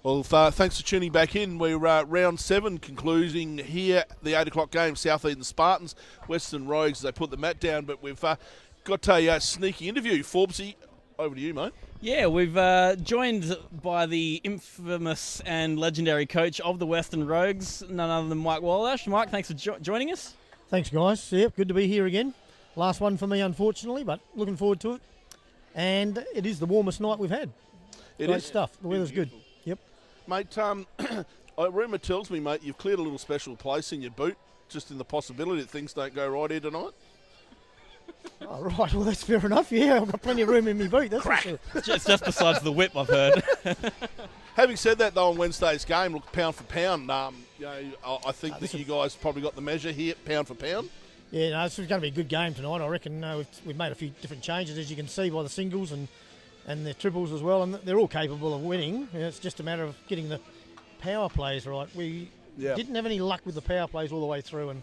Well, thanks for tuning back in. We're round 7 concluding here, the 8 o'clock game, South Eden Spartans, Western Rogues as they put the mat down. But we've got a sneaky interview. Forbesy, over to you, mate. Yeah, we've joined by the infamous and legendary coach of the Western Rogues, none other than Mike Wallash. Mike, thanks for joining us. Thanks, guys. Yep, good to be here again. Last one for me, unfortunately, but looking forward to it. And it is the warmest night we've had. Great stuff. The weather's good. Yep. Mate, a rumour tells me, mate, you've cleared a little special place in your boot, just in the possibility that things don't go right here tonight. Oh, right, well, that's fair enough. Yeah, I've got plenty of room in my boot, that's for sure. Just besides the whip, I've heard. Having said that, though, on Wednesday's game, look, pound for pound, I think that you guys probably got the measure here, pound for pound. Yeah, no, it's going to be a good game tonight. I reckon we've made a few different changes, as you can see by the singles and the triples as well, and they're all capable of winning. It's just a matter of getting the power plays right. We didn't have any luck with the power plays all the way through, and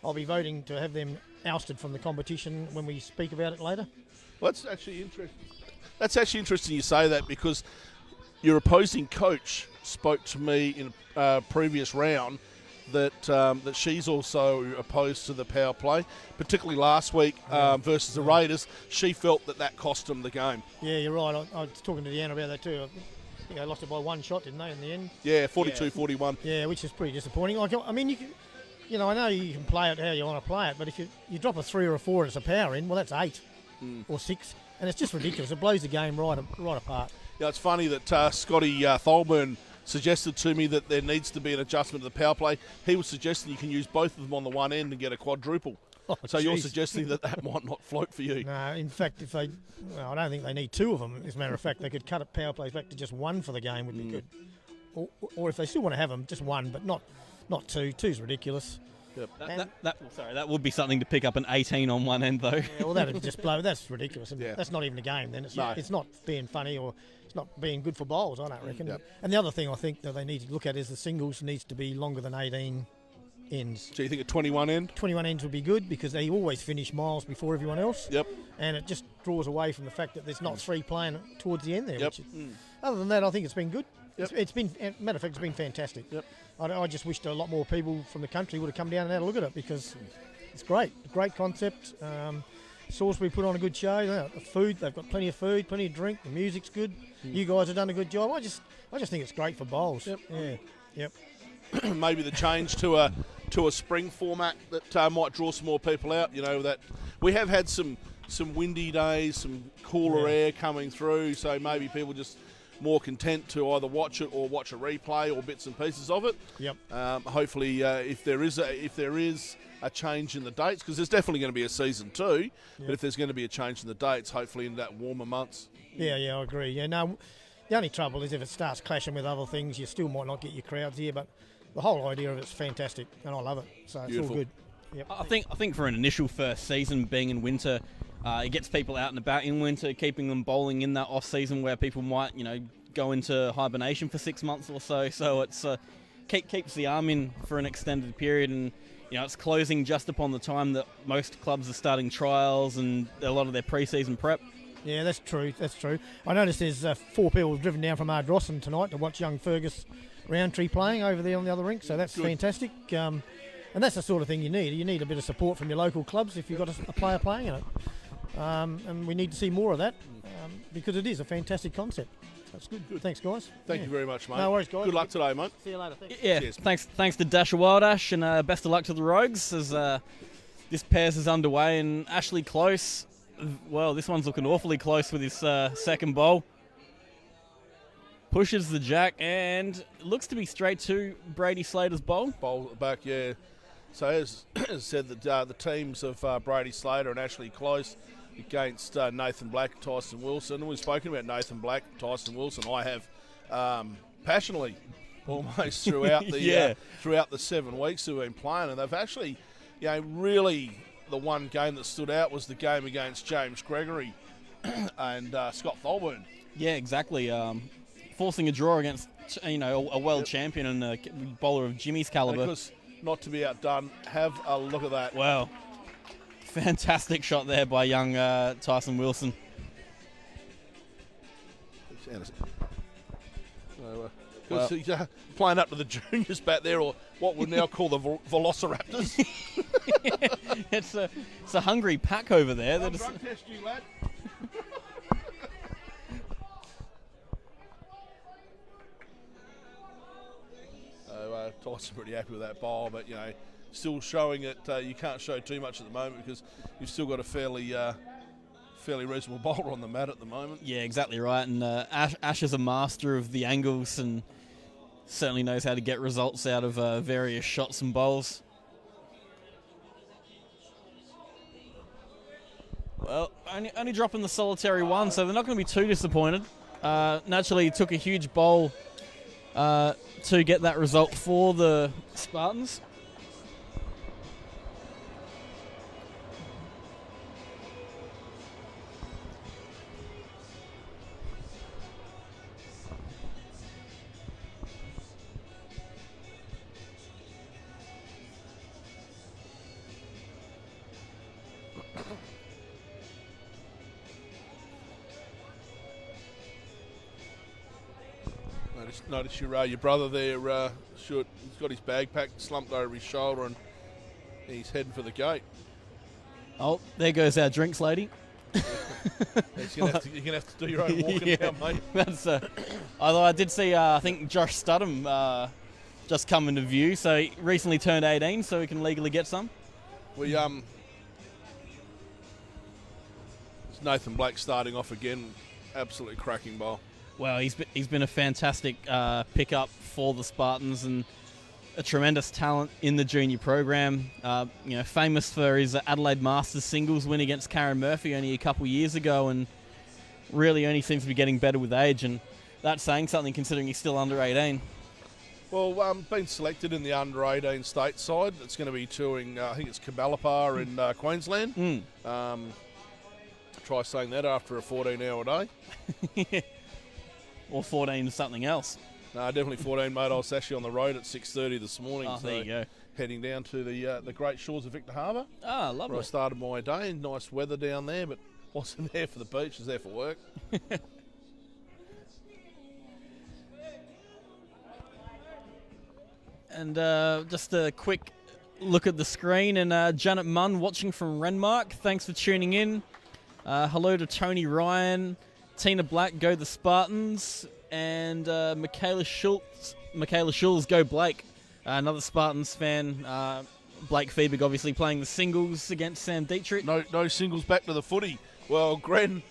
I'll be voting to have them ousted from the competition when we speak about it later. Well, that's actually interesting. That's actually interesting you say that, because your opposing coach spoke to me in a previous round that she's also opposed to the power play, particularly last week versus the Raiders. She felt that cost them the game. Yeah, you're right. I was talking to Deanna about that too. I think they lost it by one shot, didn't they, in the end? Yeah, 42-41. Yeah, which is pretty disappointing. I mean, I know you can play it how you want to play it, but if you drop a 3 or a 4 and it's a power in, well, that's 8 or 6, and it's just ridiculous. It blows the game right apart. Yeah, it's funny that Scotty Tholburn suggested to me that there needs to be an adjustment to the power play. He was suggesting you can use both of them on the one end and get a quadruple. Oh, so you're suggesting that might not float for you? No, in fact, I don't think they need 2 of them. As a matter of fact, they could cut power plays back to just 1 for the game would be good. Or if they still want to have them, just 1, but not 2. 2's ridiculous. Yep. That would be something to pick up an 18 on one end, though. Yeah, well, that would just blow. That's ridiculous. Yeah. That's not even a game then. It's No. It's not being funny, or it's not being good for bowls, I don't reckon. Yep. And the other thing I think that they need to look at is the singles needs to be longer than 18 ends. So you think a 21 end? 21 ends would be good, because they always finish miles before everyone else. Yep. And it just draws away from the fact that there's not 3 playing towards the end there. Yep. Other than that, I think it's been good. Yep. It's been, matter of fact, it's been fantastic. Yep. I just wished a lot more people from the country would have come down and had a look at it, because it's great. Great concept. Salisbury put on a good show. The food, they've got plenty of food, plenty of drink. The music's good. You guys have done a good job. I just think it's great for bowls. Yep. Yeah. Yep. Maybe the change to a spring format that might draw some more people out. You know, that we have had some windy days, some cooler air coming through, so maybe people just more content to either watch it or watch a replay or bits and pieces of it. Yep. Hopefully, if there is a change in the dates, because there's definitely going to be a season 2, but if there's going to be a change in the dates, hopefully in that warmer months. Yeah, I agree. Yeah, no, the only trouble is if it starts clashing with other things, you still might not get your crowds here, but the whole idea of it's fantastic, and I love it. So it's Beautiful. all good. Yep. I think for an initial first season, being in winter, it gets people out and about in winter, keeping them bowling in that off season where people might, go into hibernation for 6 months or so. So it's keeps the arm in for an extended period, and it's closing just upon the time that most clubs are starting trials and a lot of their pre-season prep. Yeah, that's true. I noticed there's 4 people driven down from Ardrossan tonight to watch young Fergus Roundtree playing over there on the other rink, so that's fantastic. And that's the sort of thing you need. You need a bit of support from your local clubs if you've got a player playing in it. And we need to see more of that, because it is a fantastic concept. That's good. Thanks, guys. Thank you very much, mate. No worries, guys. Good luck today, mate. See you later. Thanks. Yeah, Cheers. thanks to Dasher Wildash, and best of luck to the Rogues as this pairs is underway. And Ashley Close, well, this one's looking awfully close with his second bowl. Pushes the jack and looks to be straight to Brady Slater's bowl. Bowl back, yeah. So as said, the teams of Brady Slater and Ashley Close against Nathan Black, Tyson Wilson. And we've spoken about Nathan Black, Tyson Wilson. I have passionately almost throughout the throughout the 7 weeks we've been playing, and they've actually, really the one game that stood out was the game against James Gregory and Scott Tholburn. Yeah, exactly. Forcing a draw against a world champion and a bowler of Jimmy's calibre. Because not to be outdone, have a look at that. Wow. Fantastic shot there by young Tyson Wilson. Because he's playing up to the juniors back there, or what we now call the Velociraptors. It's a hungry pack over there. Drug test you, lad. Tyson's pretty happy with that bowl, but still showing that you can't show too much at the moment because you've still got a fairly reasonable bowler on the mat at the moment. Yeah, exactly right. And Ash is a master of the angles and certainly knows how to get results out of various shots and bowls. Well, only dropping the solitary one, so they're not going to be too disappointed. Naturally, it took a huge bowl to get that result for the Spartans. Notice your brother there, he's got his bag packed, slumped over his shoulder, and he's heading for the gate. Oh, there goes our drinks lady. You're going to have to do your own walking now, mate. That's, although I did see, I think Josh Studham just come into view, so he recently turned 18, so we can legally get some. It's Nathan Black starting off again, absolutely cracking bowl. Well, he's been a fantastic pickup for the Spartans and a tremendous talent in the junior program. Famous for his Adelaide Masters singles win against Karen Murphy only a couple years ago, and really only seems to be getting better with age. And that's saying something considering he's still under 18. Well, been selected in the under 18 state side. It's going to be touring. I think it's Cabalapar in Queensland. Try saying that after a 14-hour day. Or 14 something else. No, definitely 14, mate. I was actually on the road at 6:30 this morning. Oh, there you go. Heading down to the great shores of Victor Harbour. Ah, lovely. Where I started my day. Nice weather down there, but wasn't there for the beach. Was there for work. And just a quick look at the screen. And Janet Munn watching from Renmark. Thanks for tuning in. Hello to Tony Ryan. Tina Black, go the Spartans, and Michaela Schulz, go Blake. Another Spartans fan. Blake Feebig obviously playing the singles against Sam Dietrich. No singles back to the footy. Well, Gren,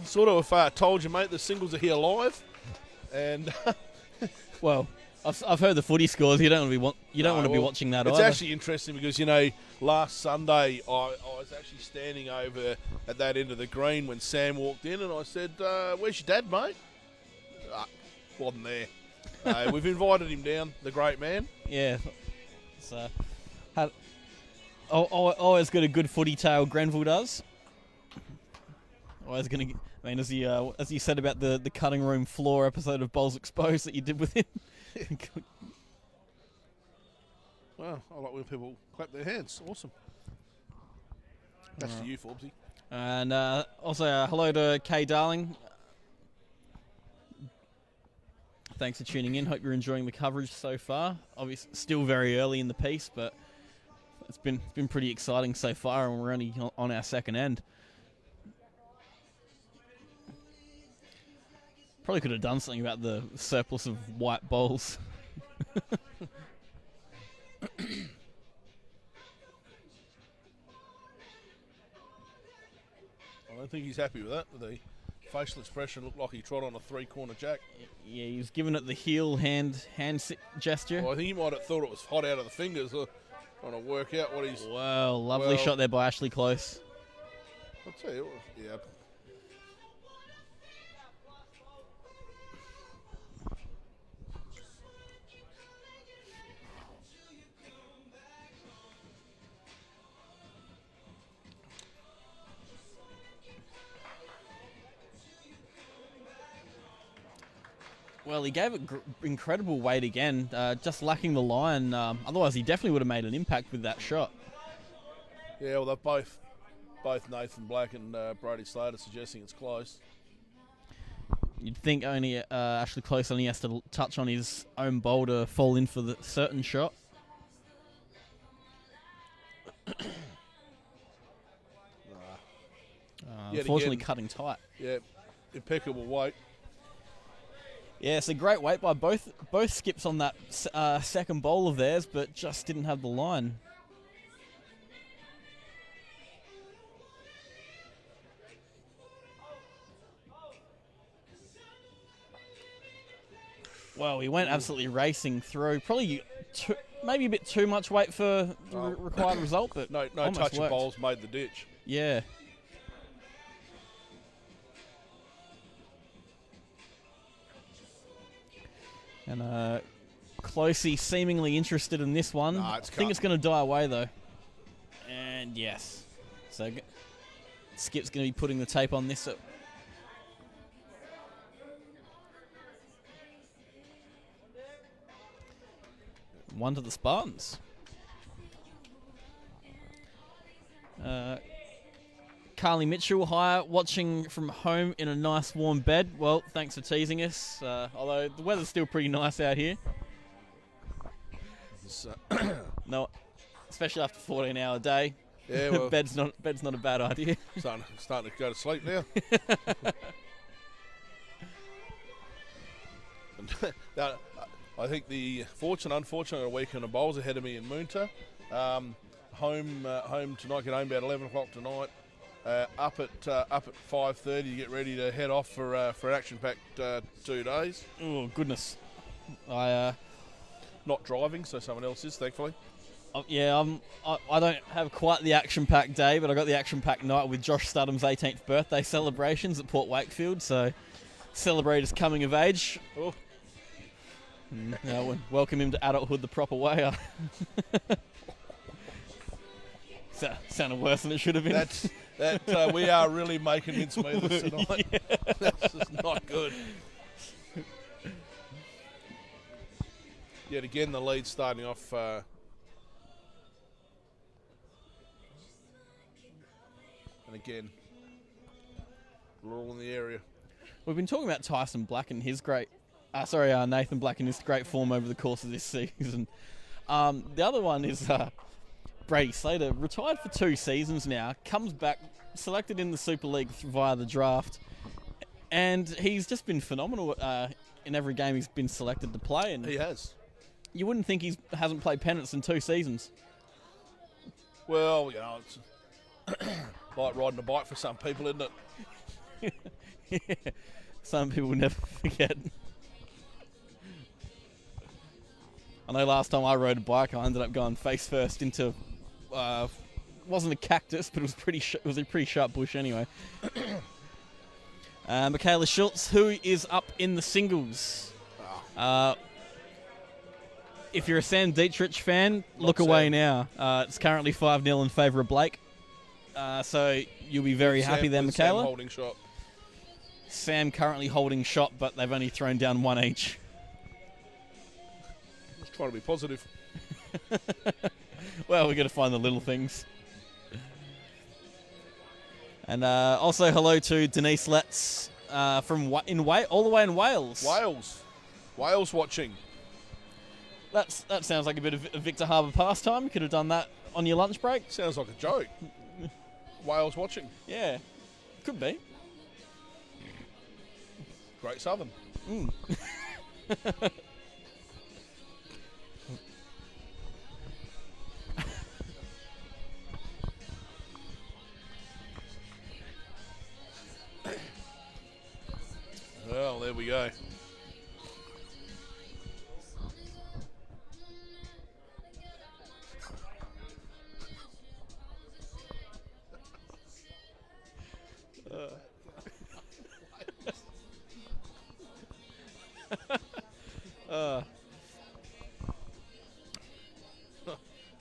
sort of told you, mate, the singles are here live, and well, I've heard the footy scores. You don't want to be watching that. It's either. actually interesting because last Sunday I was actually standing over at that end of the green when Sam walked in, and I said, "Where's your dad, mate?" Wasn't there. We've invited him down, the great man. Yeah. So, always got a good footy tale. Grenville does. Always gonna. I mean, as you said about the cutting room floor episode of Bowls Exposed that you did with him. Well, I like when people clap their hands. Awesome. That's to you, Forbesy. And also, hello to Kay Darling. Thanks for tuning in. Hope you're enjoying the coverage so far. Obviously, still very early in the piece, but it's been pretty exciting so far, and we're only on our second end. Probably could have done something about the surplus of white bowls. I don't think he's happy with that. The facial expression looked like he trod on a three-corner jack. Yeah, he was giving it the heel hand gesture. Well, I think he might have thought it was hot out of the fingers, trying to work out what he's... Wow, lovely shot there by Ashley Close. I'll tell you what, yeah. Well, he gave it incredible weight again, just lacking the line. Otherwise, he definitely would have made an impact with that shot. Yeah, well, they're both Nathan Black and Brody Slater suggesting it's close. You'd think only Ashley Close only has to touch on his own bowl to fall in for the certain shot. Unfortunately, cutting tight. Yeah, impeccable weight. Yeah, it's a great weight by both skips on that second bowl of theirs, but just didn't have the line. Well, he went absolutely racing through. Probably maybe a bit too much weight for the required result, but no touch of bowls made the ditch. Yeah. And Closey seemingly interested in this one. Nah, I think it's going to die away though. And yes. So Skip's going to be putting the tape on this. One to the Spartans. Carly Mitchell, hi, watching from home in a nice warm bed. Well, thanks for teasing us, although the weather's still pretty nice out here. No, especially after a 14-hour day. Yeah, well, bed's not a bad idea. Starting to go to sleep now. Now, I think the unfortunate weekend of bowls ahead of me in Moonta. Home tonight. Get home about 11 o'clock tonight. Up at 5:30 to get ready to head off for an action-packed 2 days. Oh goodness, I not driving, so someone else is, thankfully. Yeah, I don't have quite the action-packed day, but I got the action-packed night with Josh Studham's 18th birthday celebrations at Port Wakefield. So celebrate his coming of age. Oh. Welcome him to adulthood the proper way. Sounded worse than it should have been. We are really making mincemeat tonight. Yeah. That's just not good. Yet again, the lead starting off. And again, we're all in the area. We've been talking about Tyson Black and his great. Nathan Black and his great form over the course of this season. The other one is Brady Slater, retired for 2 seasons now, comes back, selected in the Super League via the draft, and he's just been phenomenal in every game he's been selected to play. And he has. You wouldn't think he hasn't played pennants in 2 seasons. Well, it's like riding a bike for some people, isn't it? Yeah. Some people will never forget. I know last time I rode a bike, I ended up going face first into, wasn't a cactus, but it was a pretty sharp bush anyway. Michaela Schultz, who is up in the singles. If you're a Sam Dietrich fan, look away now. It's currently 5-0 in favour of Blake. So you'll be very happy there, Michaela. Sam holding shot. Sam currently holding shot, but they've only thrown down 1 each. Just trying to be positive. Well, we're going to find the little things. And also hello to Denise Letts from all the way in Wales. Wales watching. That sounds like a bit of a Victor Harbour pastime. You could have done that on your lunch break. Sounds like a joke. Wales watching. Yeah, could be. Great Southern. Well, there we go.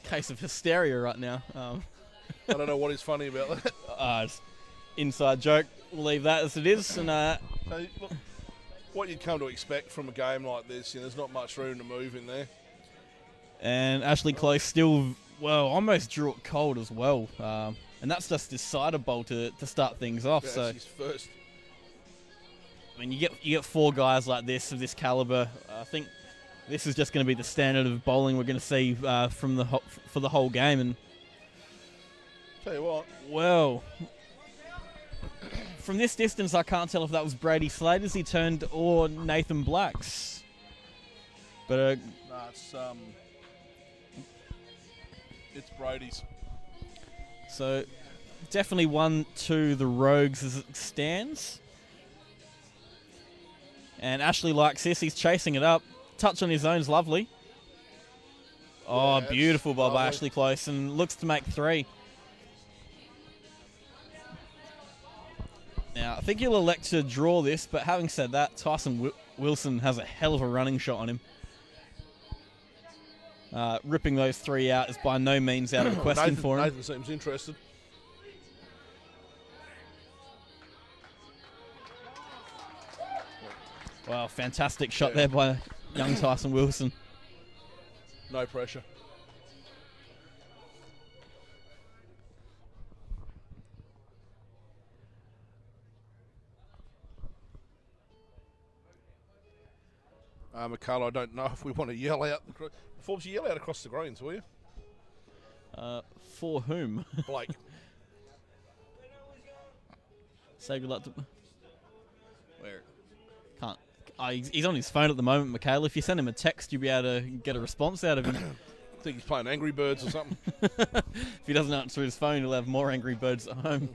Case of hysteria right now. I don't know what is funny about that. It's inside joke. We'll leave that as it is. And so, look, what you'd come to expect from a game like this, there's not much room to move in there. And Ashley Close still, almost drew it cold as well. And that's just his cider bowl to start things off. Yeah, so his first. I mean, you get 4 guys like this of this caliber. I think this is just going to be the standard of bowling we're going to see for the whole game. And tell you what, well, from this distance, I can't tell if that was Brady Slater's he turned or Nathan Black's. But no, it's Brady's. So definitely 1-2 the Rogues as it stands. And Ashley likes this. He's chasing it up. Touch on his own is lovely. Oh, Yeah, beautiful ball by lovely. Ashley Close, and looks to make 3. Now, I think he'll elect to draw this, but having said that, Tyson Wilson has a hell of a running shot on him. Ripping those 3 out is by no means out of the question for him. Nathan seems interested. Wow, fantastic shot there by young Tyson Wilson. No pressure. Michaela, I don't know if we want to yell out. Forbes, you yell out across the greens, will you? For whom? Blake. Say good luck to... Where? Can't. He's on his phone at the moment, Michaela. If you send him a text, you'll be able to get a response out of him. I think he's playing Angry Birds or something. If he doesn't answer his phone, he'll have more Angry Birds at home.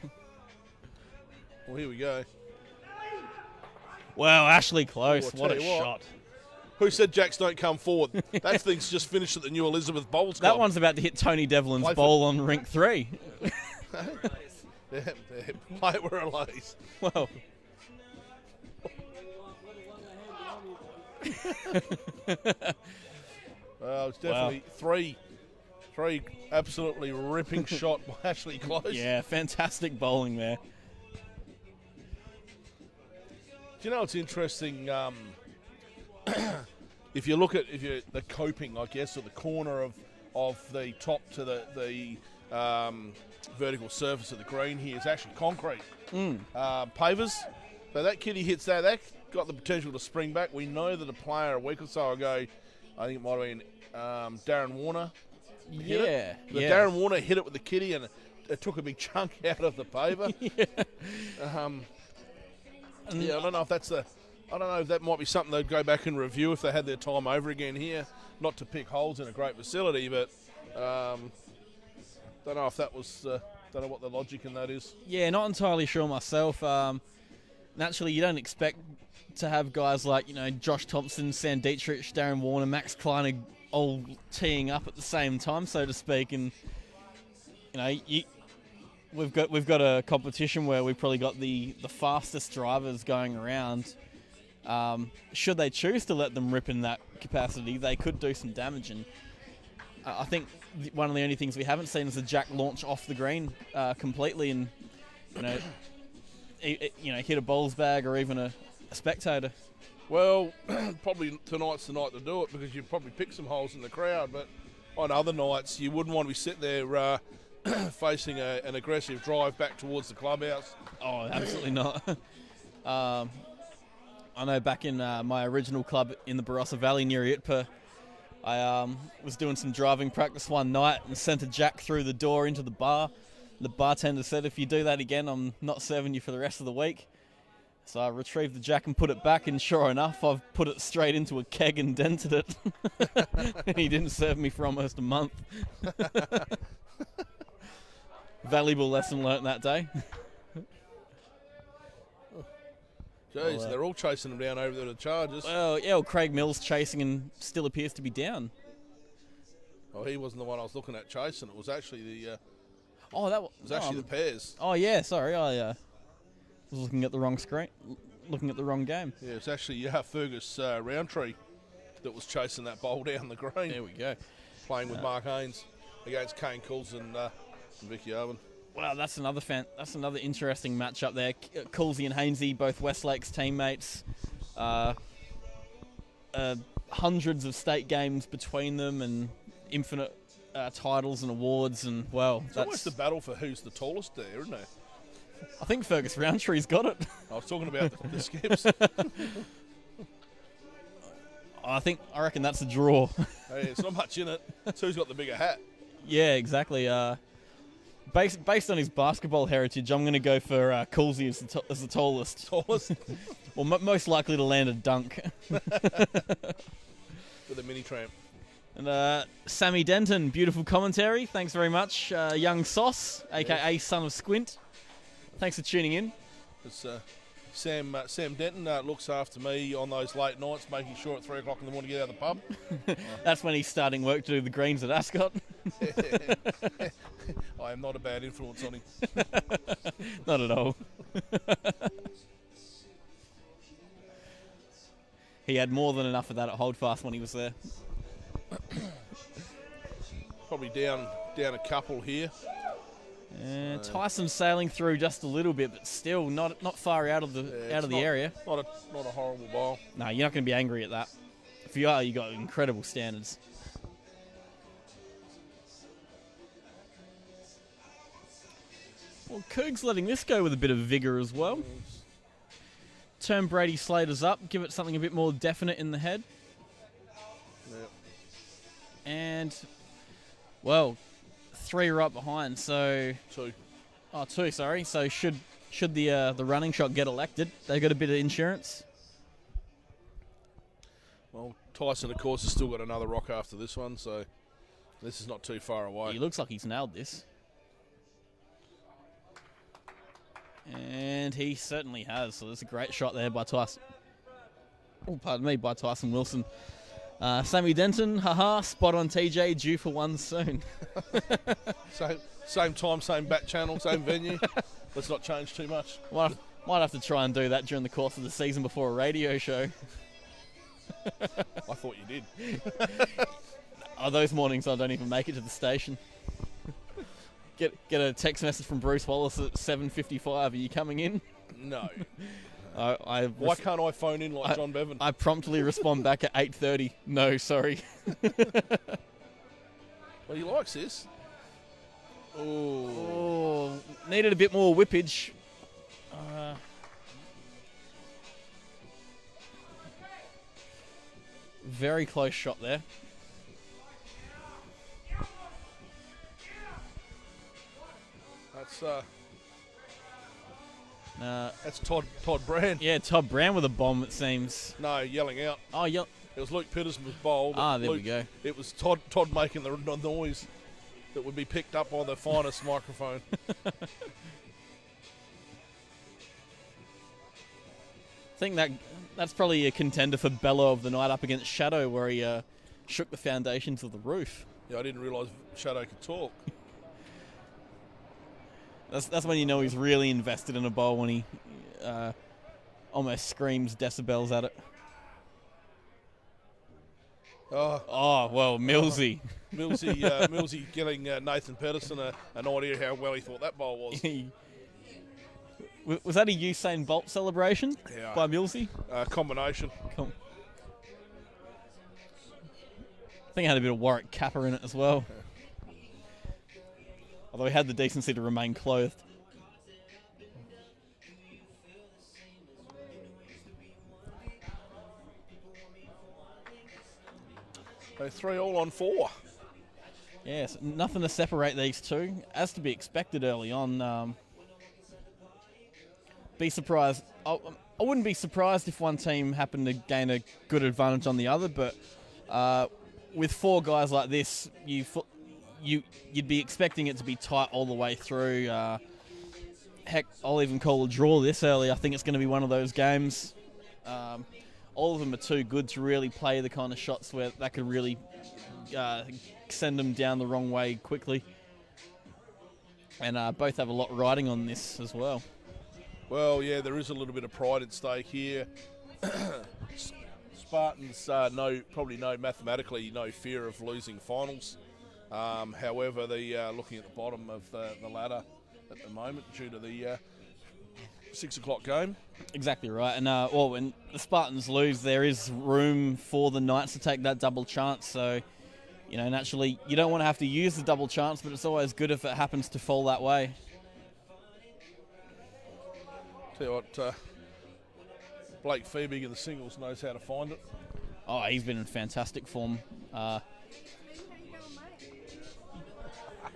Well, here we go. Wow, Ashley Close. Oh, I What tell a you what. shot. Who said Jacks don't come forward? That thing's just finished at the New Elizabeth Bowls That Club. one's about to hit Tony Devlin's Play for- bowl on rink 3. Yeah, play it where it lays. Well, It's definitely three absolutely ripping shot by Ashley Close. yeah, fantastic bowling there. Do you know what's interesting? If you look at the coping, I guess, or the corner of the top to the vertical surface of the green here is actually concrete. Pavers. So that kitty hits that got the potential to spring back. We know that a player a week or so ago, I think it might have been Darren Warner, hit it. But Darren Warner hit it with the kitty and it took a big chunk out of the paver. I don't know if that's I don't know if that might be something they'd go back and review if they had their time over again here. Not to pick holes in a great facility, but don't know if that was. Don't know what the logic in that is. Yeah, not entirely sure myself. Naturally, you don't expect to have guys like, Josh Thompson, Sam Dietrich, Darren Warner, Max Kleiner all teeing up at the same time, so to speak. And, we've got a competition where we've probably got the fastest drivers going around. Should they choose to let them rip in that capacity, they could do some damage. And I think one of the only things we haven't seen is a jack launch off the green completely and, hit a bowls bag or even a spectator. Well, probably tonight's the night to do it because you'd probably pick some holes in the crowd, but on other nights you wouldn't want to be sitting there facing an aggressive drive back towards the clubhouse. Oh, absolutely not. I know back in my original club in the Barossa Valley near Itpa, I was doing some driving practice one night and sent a jack through the door into the bar. The bartender said, if you do that again, I'm not serving you for the rest of the week. So I retrieved the jack and put it back, and sure enough, I've put it straight into a keg and dented it. He didn't serve me for almost a month. Valuable lesson learnt that day. Jeez, they're all chasing them down over there to the Chargers. Well, Craig Mills chasing and still appears to be down. Oh, he wasn't the one I was looking at chasing. It was actually the the pairs. Oh yeah, sorry, I was looking at the wrong screen, looking at the wrong game. Yeah, it's actually Fergus Roundtree that was chasing that bowl down the green. There we go. Playing with Mark Haynes against Kane Coles and Vicky Owen. Wow, that's another interesting matchup there. Coolsey and Hainsey, both Westlake's teammates. Hundreds of state games between them and infinite titles and awards, and It's almost a battle for who's the tallest there, isn't it? I think Fergus Roundtree's got it. I was talking about the skips. I reckon that's a draw. Hey, it's not much in it. It's who's got the bigger hat. Yeah, exactly. Based on his basketball heritage, I'm going to go for Coolsey as the tallest. Tallest. Well, most likely to land a dunk. With a mini tramp. And Sammy Denton, beautiful commentary. Thanks very much. Young Sauce, a.k.a. Son of Squint. Thanks for tuning in. It's, Sam Denton looks after me on those late nights, making sure at 3 o'clock in the morning to get out of the pub. That's when he's starting work to do the greens at Ascot. I am not a bad influence on him. Not at all. He had more than enough of that at Holdfast when he was there. Probably down a couple here. Tyson sailing through just a little bit, but still not far out of the area. Not a horrible bowl. No, you're not going to be angry at that. If you are, you got incredible standards. Well, Coog's letting this go with a bit of vigour as well. Turn Brady Slaters up, give it something a bit more definite in the head. Yep. And, well, 3 right behind, so... 2. Oh, 2, sorry. So should the running shot get elected, they've got a bit of insurance. Well, Tyson, of course, has still got another rock after this one, so this is not too far away. He looks like he's nailed this. And he certainly has. So there's a great shot there by Tyson. Oh, pardon me, by Tyson Wilson. Sammy Denton, haha, spot on TJ, due for one soon. Same time, same bat channel, same venue. Let's not change too much. Might have to try and do that during the course of the season before a radio show. I thought you did. Those mornings I don't even make it to the station. Get a text message from Bruce Wallace at 7:55. Are you coming in? No. Why can't I phone in like John Bevan? I promptly respond back at 8:30. No, sorry. Well, he likes this. Oh, needed a bit more whippage. Very close shot there. That's Todd Brand. Yeah, Todd Brown with a bomb, it seems. No, yelling out. Oh, It was Luke Peterson's bowl. There we go. It was Todd making the noise that would be picked up by the finest microphone. I think that's probably a contender for Bellow of the Night up against Shadow, where he shook the foundations of the roof. Yeah, I didn't realise Shadow could talk. That's when you know he's really invested in a bowl, when he almost screams decibels at it. Oh well, Millsy. Millsy getting Nathan Pedersen an idea how well he thought that bowl was. Was that a Usain Bolt celebration by Millsy? Combination. I think it had a bit of Warwick Kappa in it as well. Although he had the decency to remain clothed. So 3 all on 4. Yes, nothing to separate these two, as to be expected early on. Be surprised. I wouldn't be surprised if one team happened to gain a good advantage on the other, but with 4 guys like this, you'd be expecting it to be tight all the way through. Heck, I'll even call a draw this early. I think it's going to be one of those games. All of them are too good to really play the kind of shots where that could really send them down the wrong way quickly. And both have a lot riding on this as well. Well, yeah, there is a little bit of pride at stake here. Spartans probably mathematically no fear of losing finals. However, they're looking at the bottom of the ladder at the moment due to the 6 o'clock game. Exactly right. And when the Spartans lose, there is room for the Knights to take that double chance. So, naturally, you don't want to have to use the double chance, but it's always good if it happens to fall that way. Tell you what, Blake Feebig in the singles knows how to find it. Oh, he's been in fantastic form. Hey,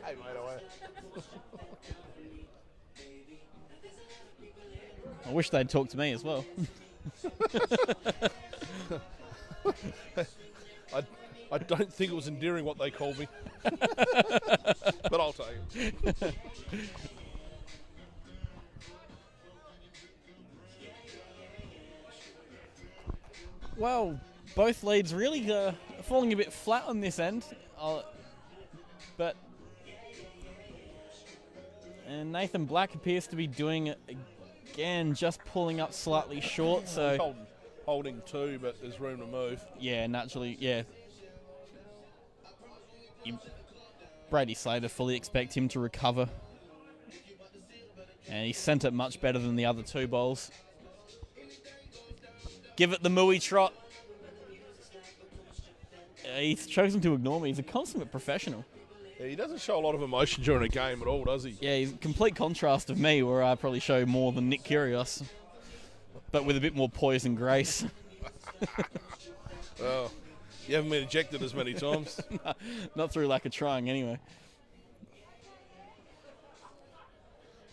mate, away. I wish they'd talk to me as well. I don't think it was endearing what they called me. But I'll take it. Well, both leads really falling a bit flat on this end. And Nathan Black appears to be doing it again, just pulling up slightly short. So holding 2, but there's room to move. Yeah, naturally, yeah. Brady Slater fully expect him to recover. And he sent it much better than the other 2 bowls. Give it the mooey trot. He's chosen to ignore me. He's a consummate professional. Yeah, he doesn't show a lot of emotion during a game at all, does he? Yeah, he's a complete contrast of me, where I probably show more than Nick Kyrgios, but with a bit more poise and grace. Well, you haven't been ejected as many times. No, not through lack of trying, anyway.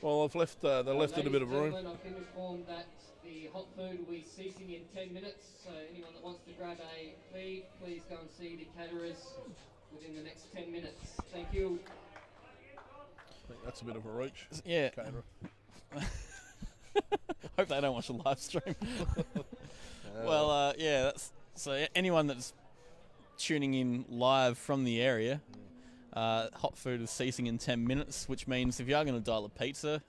Well, they left it a bit of room. I've been informed that the hot food will be ceasing in 10 minutes, so anyone that wants to grab a feed, please go and see the caterers within the next 10 minutes. Thank you. I think that's a bit of a reach. Yeah. Caterer. Hope they don't watch the live stream. Well, yeah. So anyone that's tuning in live from the area, hot food is ceasing in 10 minutes, which means if you are going to dial a pizza,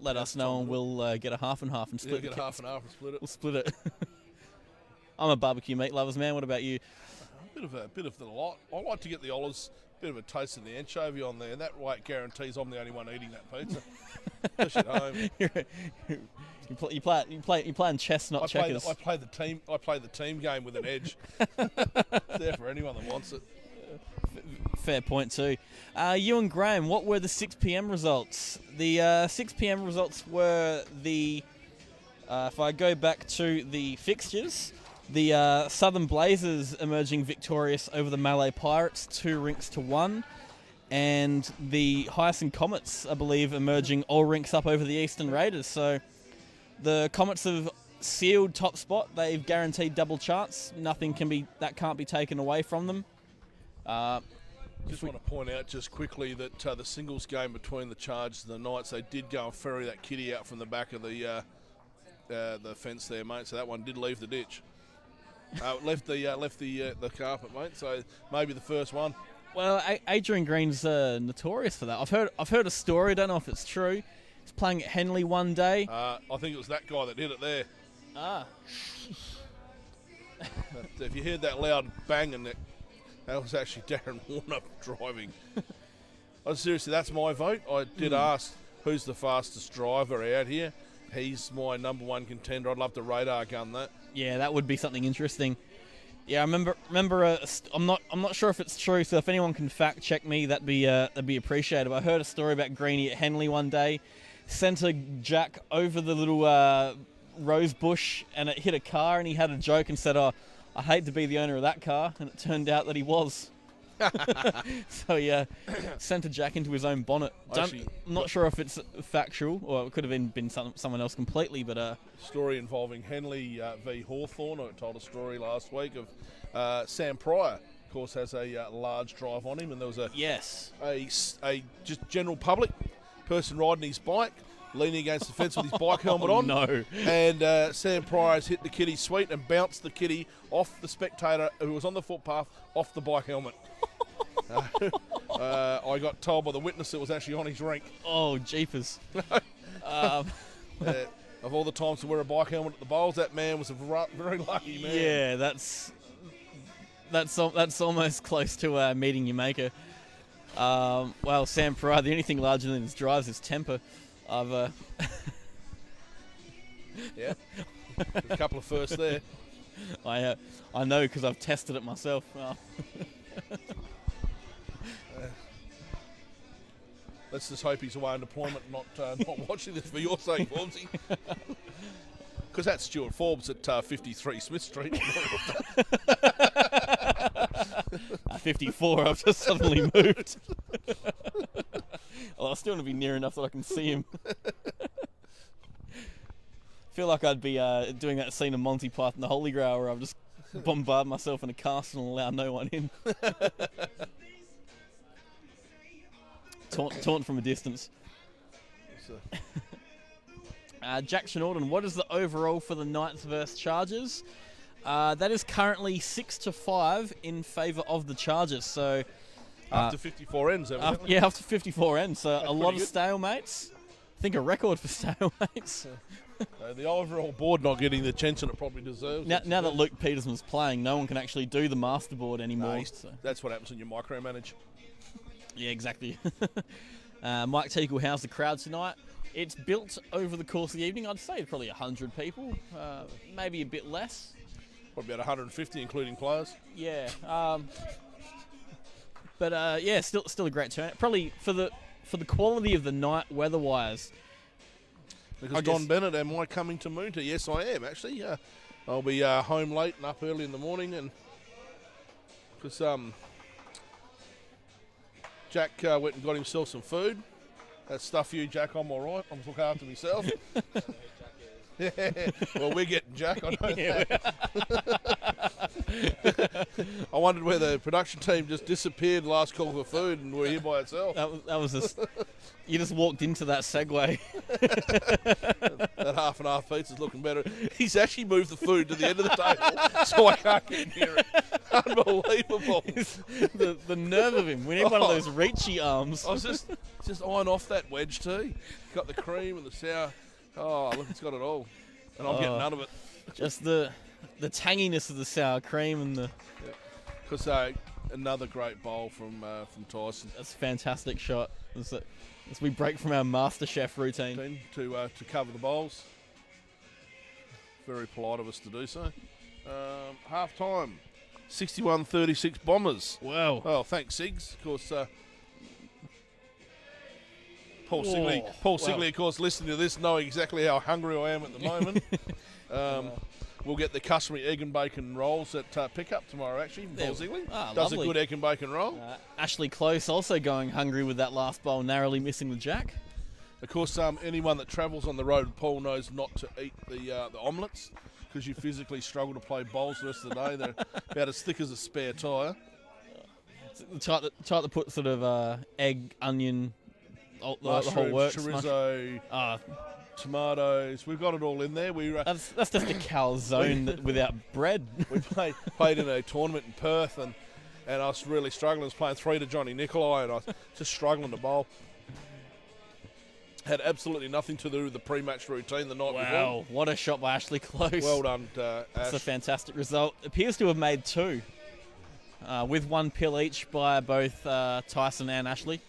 let us know and we'll get a half and half and split Get it. a half and half and split it. We'll split it. I'm a barbecue meat lovers man. What about you? A bit of the lot. I like to get the olives, bit of a taste of the anchovy on there, and that way it guarantees I'm the only one eating that pizza. Especially at home. You playing chess, not checkers. I play the team game with an edge. It's there for anyone that wants it. Fair point too. You and Graham, what were the 6 p.m. results? The 6 p.m. results were the. If I go back to the fixtures. The Southern Blazers emerging victorious over the Malay Pirates, 2 rinks to 1. And the Hyacinth Comets, I believe, emerging all rinks up over the Eastern Raiders. So the Comets have sealed top spot. They've guaranteed double charts. Nothing can't be taken away from them. Just want to point out just quickly that the singles game between the Chargers and the Knights, they did go and ferry that kitty out from the back of the fence there, mate. So that one did leave the ditch. Left the carpet, mate. So maybe the first one. Well, Adrian Green's notorious for that. I've heard a story. Don't know if it's true. He's playing at Henley one day. I think it was that guy that hit it there. But if you heard that loud banging, that was actually Darren Warner driving. Seriously, that's my vote. I did ask who's the fastest driver out here. He's my number 1 contender. I'd love to radar gun that. Yeah, that would be something interesting. Yeah, I remember. I'm not sure if it's true. So if anyone can fact check me, that'd be appreciated. I heard a story about Greenie at Henley one day, sent a jack over the little rose bush, and it hit a car. And he had a joke and said, "Oh, I hate to be the owner of that car." And it turned out that he was. So yeah, sent a jack into his own bonnet. I'm not sure if it's factual or it could have been someone else completely, but story involving Henley v Hawthorn. I told a story last week of Sam Pryor. Of course, has a large drive on him, and there was a just general public person riding his bike, leaning against the fence with his bike helmet on. No. And Sam Pryor's hit the kitty sweet and bounced the kitty off the spectator who was on the footpath off the bike helmet. I got told by the witness it was actually on his rink. Oh, jeepers. Of all the times to wear a bike helmet at the bowls, that man was a very lucky man. Yeah, that's almost close to meeting your maker. Well, Sam Pryor, the only thing larger than his drives is temper. Yeah, a couple of firsts there. I know because I've tested it myself. let's just hope he's away on deployment, not watching this for your sake, Forbesy. Because that's Stuart Forbes at 53 Smith Street. 54, I've just suddenly moved. Well, I still want to be near enough that I can see him. Feel like I'd be doing that scene of Monty Python the Holy Grail where I've just bombard myself in a castle and allow no one in. Taunt from a distance. Jack Shenorden, what is the overall for the Knights versus Chargers? That is currently 6-5 in favour of the Chargers. So after 54 ends, evidently. after 54 ends. So That's a lot of good. stalemates. I think a record for stalemates. The overall board not getting the attention it probably deserves. Now that Luke Peterson's playing, no one can actually do the master board anymore. No, So. that's what happens when you micromanage. Yeah, exactly. Mike Teagle, how's the crowd tonight? It's built over the course of the evening. I'd say probably 100 people, maybe a bit less. Probably about 150, including players. Yeah, but yeah, still a great turnout. Probably for the quality of the night, weather-wise. Because Don Bennett, am I coming to Moonta? Yes, I am actually. I'll be home late and up early in the morning, and because Jack went and got himself some food. That stuff you, Jack. I'm all right. I'm looking after myself. Yeah. Well, we're getting Jack. I know that. I wondered where the production team just disappeared last call for food, and we're here by itself. That was just you just walked into that segue. That half and half pizza's looking better. He's actually moved the food to the end of the table, so I can't get near it. Unbelievable. the nerve of him. We need one of those reachy arms. I was just eyeing off that wedge too. Got the cream and the sour. Oh, look, it's got it all, and I'm getting none of it. Just the tanginess of the sour cream and the. Because another great bowl from Tyson. That's a fantastic shot. As we break from our MasterChef routine. To cover the bowls. Very polite of us to do so. Half time, 61-36 Bombers. Wow. Oh, thanks, Siggs. Of course, Paul Sigley, of course, listening to this, knowing exactly how hungry I am at the moment. We'll get the customary egg and bacon rolls at pickup tomorrow, actually. Paul Sigley does lovely. a good egg and bacon roll. Ashley Close also going hungry with that last bowl, narrowly missing the jack. Of course, anyone that travels on the road with Paul knows not to eat the omelettes because you physically struggle to play bowls the rest of the day. They're about as thick as a spare tyre. The type that put sort of egg, onion, the whole works. Chorizo, tomatoes. We've got it all in there. That's just a calzone without bread. We played in a tournament in Perth, and I was really struggling. I was playing 3 to Johnny Nicolai, and I was just struggling to bowl. Had absolutely nothing to do with the pre-match routine the night before. Wow, what a shot by Ashley Close. Well done, Ash. That's a fantastic result. Appears to have made 2, with 1 pill each by both Tyson and Ashley.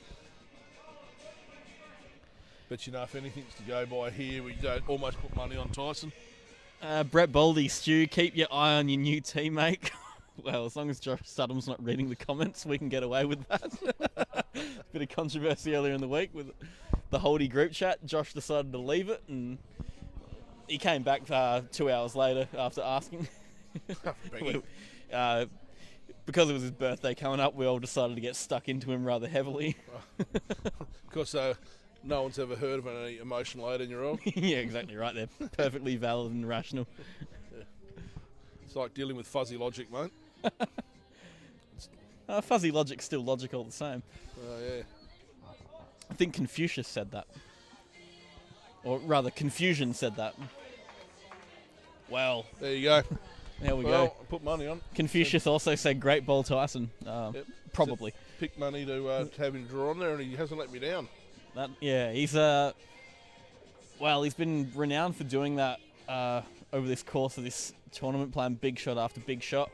But you know, if anything's to go by here, we don't almost put money on Tyson. Brett Baldy, Stu, keep your eye on your new teammate. Well, as long as Josh Studham's not reading the comments, we can get away with that. Bit of controversy earlier in the week with the Holdy group chat. Josh decided to leave it, and he came back 2 hours later after asking. Because it was his birthday coming up, we all decided to get stuck into him rather heavily. Because no one's ever heard of an emotional 18-year-old. Yeah, exactly right. They're perfectly valid and rational. Yeah. It's like dealing with fuzzy logic, mate. Fuzzy logic's still logical the same. Yeah. I think Confucius said that. Or rather, Confusion said that. Well, there you go. There we Well, go. put money on. Confucius also said Great Ball Tyson. Probably. Pick money to have him draw on there, and he hasn't let me down. He's he's been renowned for doing that over this course of this tournament, playing big shot after big shot.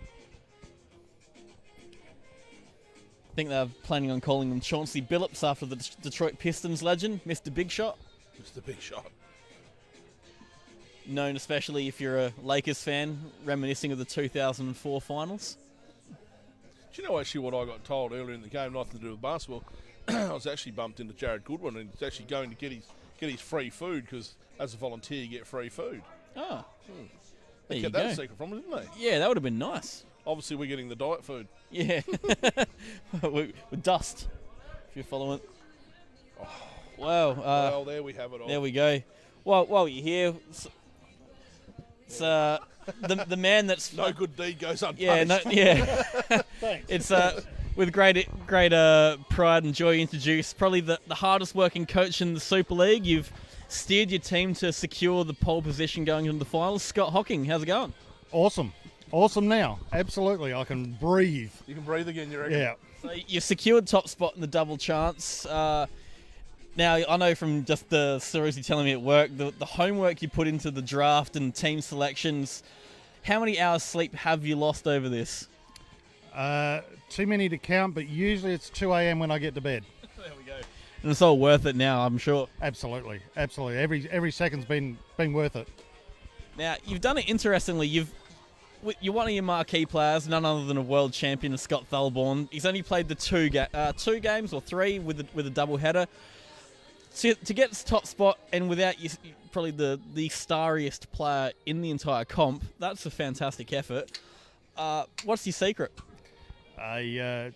I think they're planning on calling him Chauncey Billups after the Detroit Pistons legend, Mr. Big Shot. Mr. Big Shot. Known especially if you're a Lakers fan, reminiscing of the 2004 finals. Do you know actually what I got told earlier in the game, nothing to do with basketball? I was actually bumped into Jared Goodwin, and he's actually going to get his free food because as a volunteer you get free food. Oh, there They you kept go. that a secret from him, didn't they? Yeah, that would have been nice. Obviously, we're getting the diet food. Yeah, with dust, if you're following. Wow. Well, there we have it all. There we go. While you're here, it's the man that's No good deed goes unpunished. It's with great pride and joy introduced probably the hardest working coach in the Super League. You've steered your team to secure the pole position going into the finals. Scott Hocking, how's it going? Awesome now. Absolutely. I can breathe. You can breathe again, you reckon? Yeah. So you secured top spot in the double chance. Now, I know from just the stories you're telling me at work, the homework you put into the draft and team selections, how many hours sleep have you lost over this? Too many to count, but usually it's 2 a.m. when I get to bed. There we go. And it's all worth it now, I'm sure. Absolutely. Every second's been worth it. Now, you've done it interestingly. You're one of your marquee players, none other than a world champion, Scott Thalborn. He's only played the two games or three with a double header. To get to top spot and without you, probably the starriest player in the entire comp, that's a fantastic effort. What's your secret? A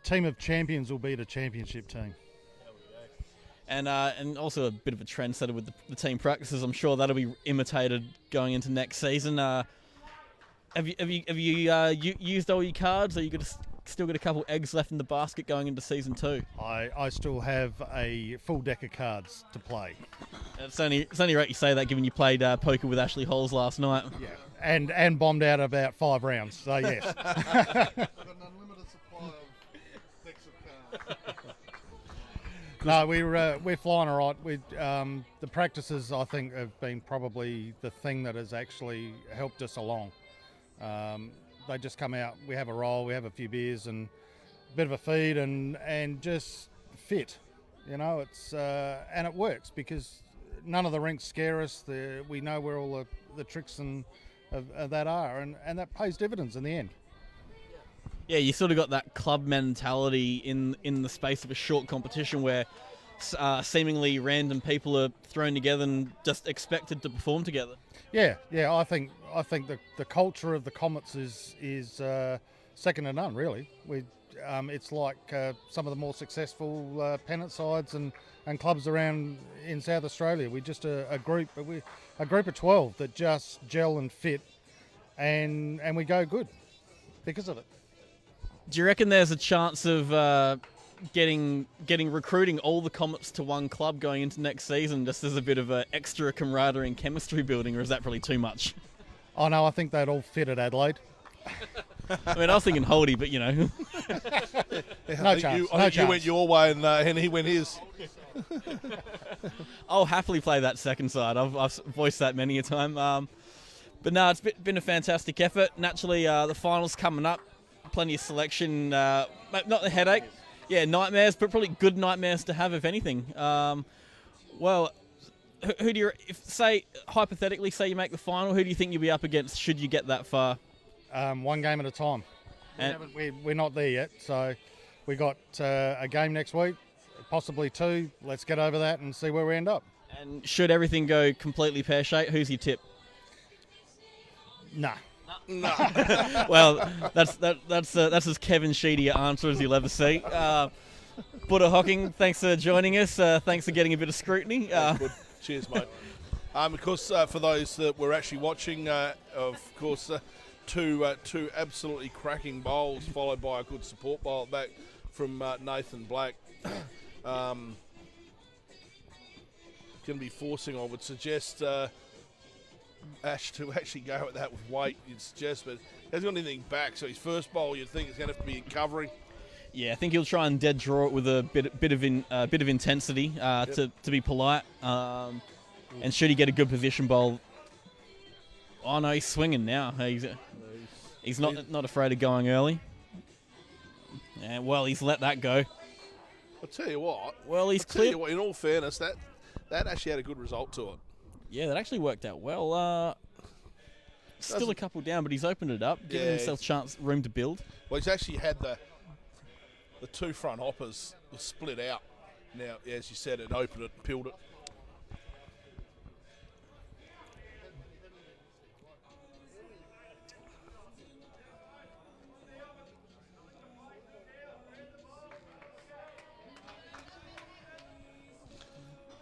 team of champions will beat a championship team. And also a bit of a trendsetter with the team practices. I'm sure that'll be imitated going into next season. Have you used all your cards? Are you still got a couple eggs left in the basket going into season 2? I still have a full deck of cards to play. It's only right you say that, given you played poker with Ashley Halls last night. Yeah, and bombed out about 5 rounds. So yes. I've got an unlimited supply of decks of cards. No, we're flying all right. The practices, I think, have been probably the thing that has actually helped us along. They just come out, we have a roll, we have a few beers and a bit of a feed and just fit. You know, it's and it works because none of the rinks scare us. We know where all the tricks and of that are, and that pays dividends in the end. Yeah, you sort of got that club mentality in the space of a short competition where seemingly random people are thrown together and just expected to perform together. Yeah. I think the culture of the Comets is second to none. Really, it's like some of the more successful pennant sides and clubs around in South Australia. We're just a group of 12 that just gel and fit, and we go good because of it. Do you reckon there's a chance of getting recruiting all the Comets to one club going into next season, just as a bit of extra camaraderie and chemistry building, or is that probably too much? Oh no, I think they'd all fit at Adelaide. I mean, I was thinking Holdy, but you know. No chance. I think you went your way and he went his. I'll happily play that second side. I've voiced that many a time. But no, it's been a fantastic effort. Naturally, the finals coming up. Plenty of selection. Not the headache. Yeah, nightmares, but probably good nightmares to have, if anything. Well, who do you, hypothetically, say you make the final, who do you think you'll be up against should you get that far? One game at a time. We're not there yet, so we got a game next week, possibly 2. Let's get over that and see where we end up. And should everything go completely pear-shaped, who's your tip? Nah. No. Well, that's as Kevin Sheedy answer as you'll ever see. Buddha Hocking, thanks for joining us. Thanks for getting a bit of scrutiny. Good. Cheers, mate. Of course, for those that were actually watching, of course, two absolutely cracking bowls, followed by a good support bowl back from Nathan Black. Going to be forcing, I would suggest, Ash to actually go at that with weight, you'd suggest, but he hasn't got anything back, so his first bowl you'd think is going to have to be in covering. Yeah, I think he'll try and dead draw it with a bit of intensity to be polite. And should he get a good position bowl? Oh no, he's swinging now. He's not afraid of going early. Yeah, well, he's let that go. I'll tell you what. Well, he's clear. In all fairness, that actually had a good result to it. Yeah, that actually worked out well. Still a couple down, but he's opened it up, giving himself room to build. Well, he's actually had the two front hoppers were split out. Now, as you said, it opened it, peeled it.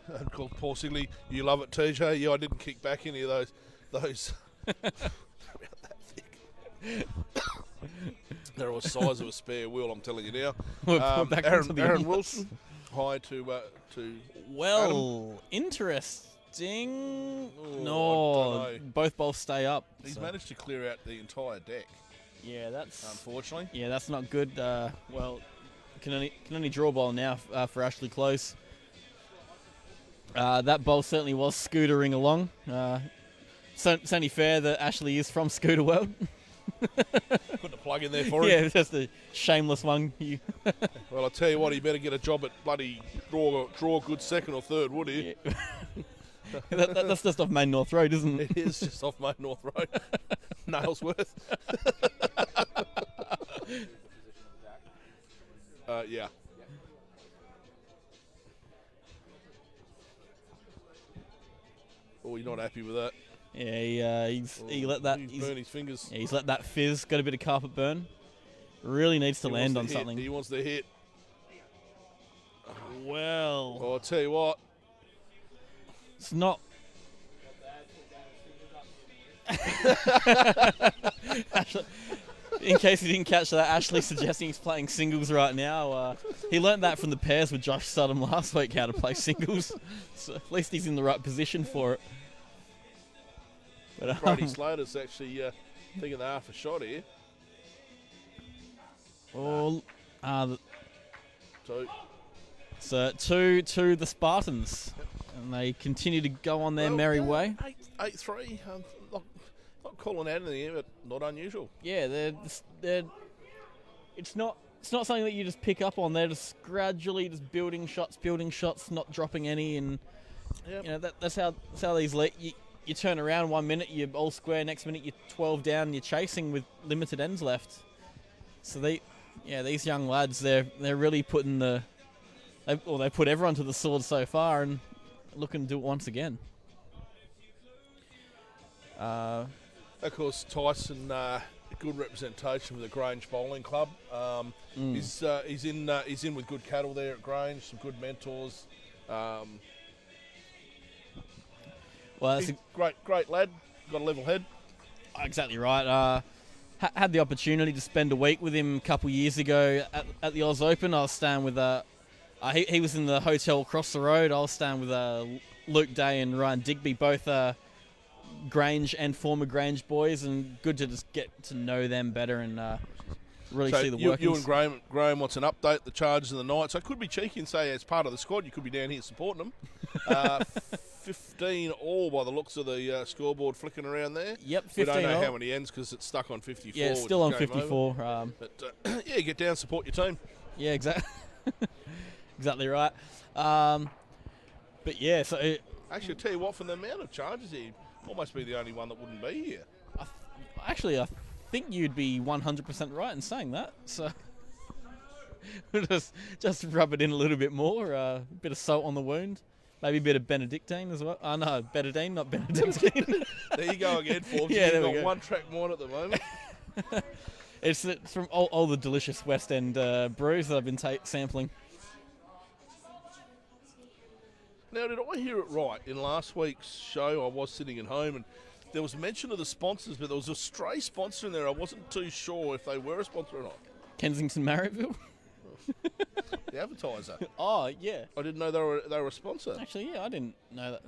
And called Paul Sigley, you love it, TJ. Yeah, I didn't kick back any of those about that thick. They're all size of a spare wheel, I'm telling you now. We're back onto the Aaron omelets. Wilson, hi to Well, interesting. Oh, No, I don't know. both bowls stay up. He's so- managed to clear out the entire deck, Yeah, that's unfortunately. yeah, that's not good. Well, can only draw bowl now for Ashley Close. That bowl certainly was scootering along. So it's only fair that Ashley is from Scooter World. Put a plug in there for him. Yeah, just a shameless one. Well, I'll tell you what, he better get a job at bloody draw good second or third, would he? Yeah. That's just off Main North Road, isn't it? It is just off Main North Road. Nailsworth. Yeah. Oh, you're not happy with that. Yeah, he let that. He's burned his fingers. Yeah, he's let that fizz. Got a bit of carpet burn. Really needs to He land on wants to hit. something. He wants to hit. Well, Oh, I'll tell you what. it's not. Ashley, in case you didn't catch that, Ashley's suggesting he's playing singles right now. He learnt that from the pairs with Josh Sutton last week, how to play singles. So at least he's in the right position for it. But, Brady Slater's actually thinking they half a shot here. well, So, so 2-2 the Spartans, and they continue to go on their merry way. 8-3. Not calling out anything here, but not unusual. Yeah, they're. It's not something that you just pick up on. They're just gradually just building shots, not dropping any, and Yep. you know that's how these you turn around 1 minute, you're all square, next minute you're 12 down, and you're chasing with limited ends left. So these young lads, they're really putting they put everyone to the sword so far, and looking to do it once again. Of course, Tyson, a good representation for the Grange Bowling Club. He's in with good cattle there at Grange, some good mentors. Well, that's He's great lad. Got a level head. exactly right. Had the opportunity to spend a week with him a couple years ago at the Oz Open. I was staying with he was in the hotel across the road. I was staying with Luke Day and Ryan Digby, both Grange and former Grange boys, and good to just get to know them better and really So see the you workings. and Graham wants an update, the Chargers and the Knights. So I could be cheeky and say as part of the squad, you could be down here supporting them. 15 all by the looks of the scoreboard flicking around there. Yep, We 15 don't know all. how many ends because it's stuck on 54. Yeah, it's which still is on game over. 54. But yeah, get down, support your team. Yeah, exactly. Exactly right. But yeah, so Actually, I'll tell you what, from the amount of charges here, almost be the only one that wouldn't be here. actually, I think you'd be 100% right in saying that. So we'll just rub it in a little bit more. A bit of salt on the wound. Maybe a bit of Benedictine as well. Oh, no, Betadine, not Benedictine. There you go again, Forbes. Yeah, there You've we got go. one track more at the moment. It's from all the delicious West End brews that I've been sampling. Now, did I hear it right? In last week's show, I was sitting at home and there was mention of the sponsors, but there was a stray sponsor in there. I wasn't too sure if they were a sponsor or not. Kensington Marriottville? The advertiser. Oh, yeah. I didn't know they were a sponsor. Actually, yeah, I didn't know that.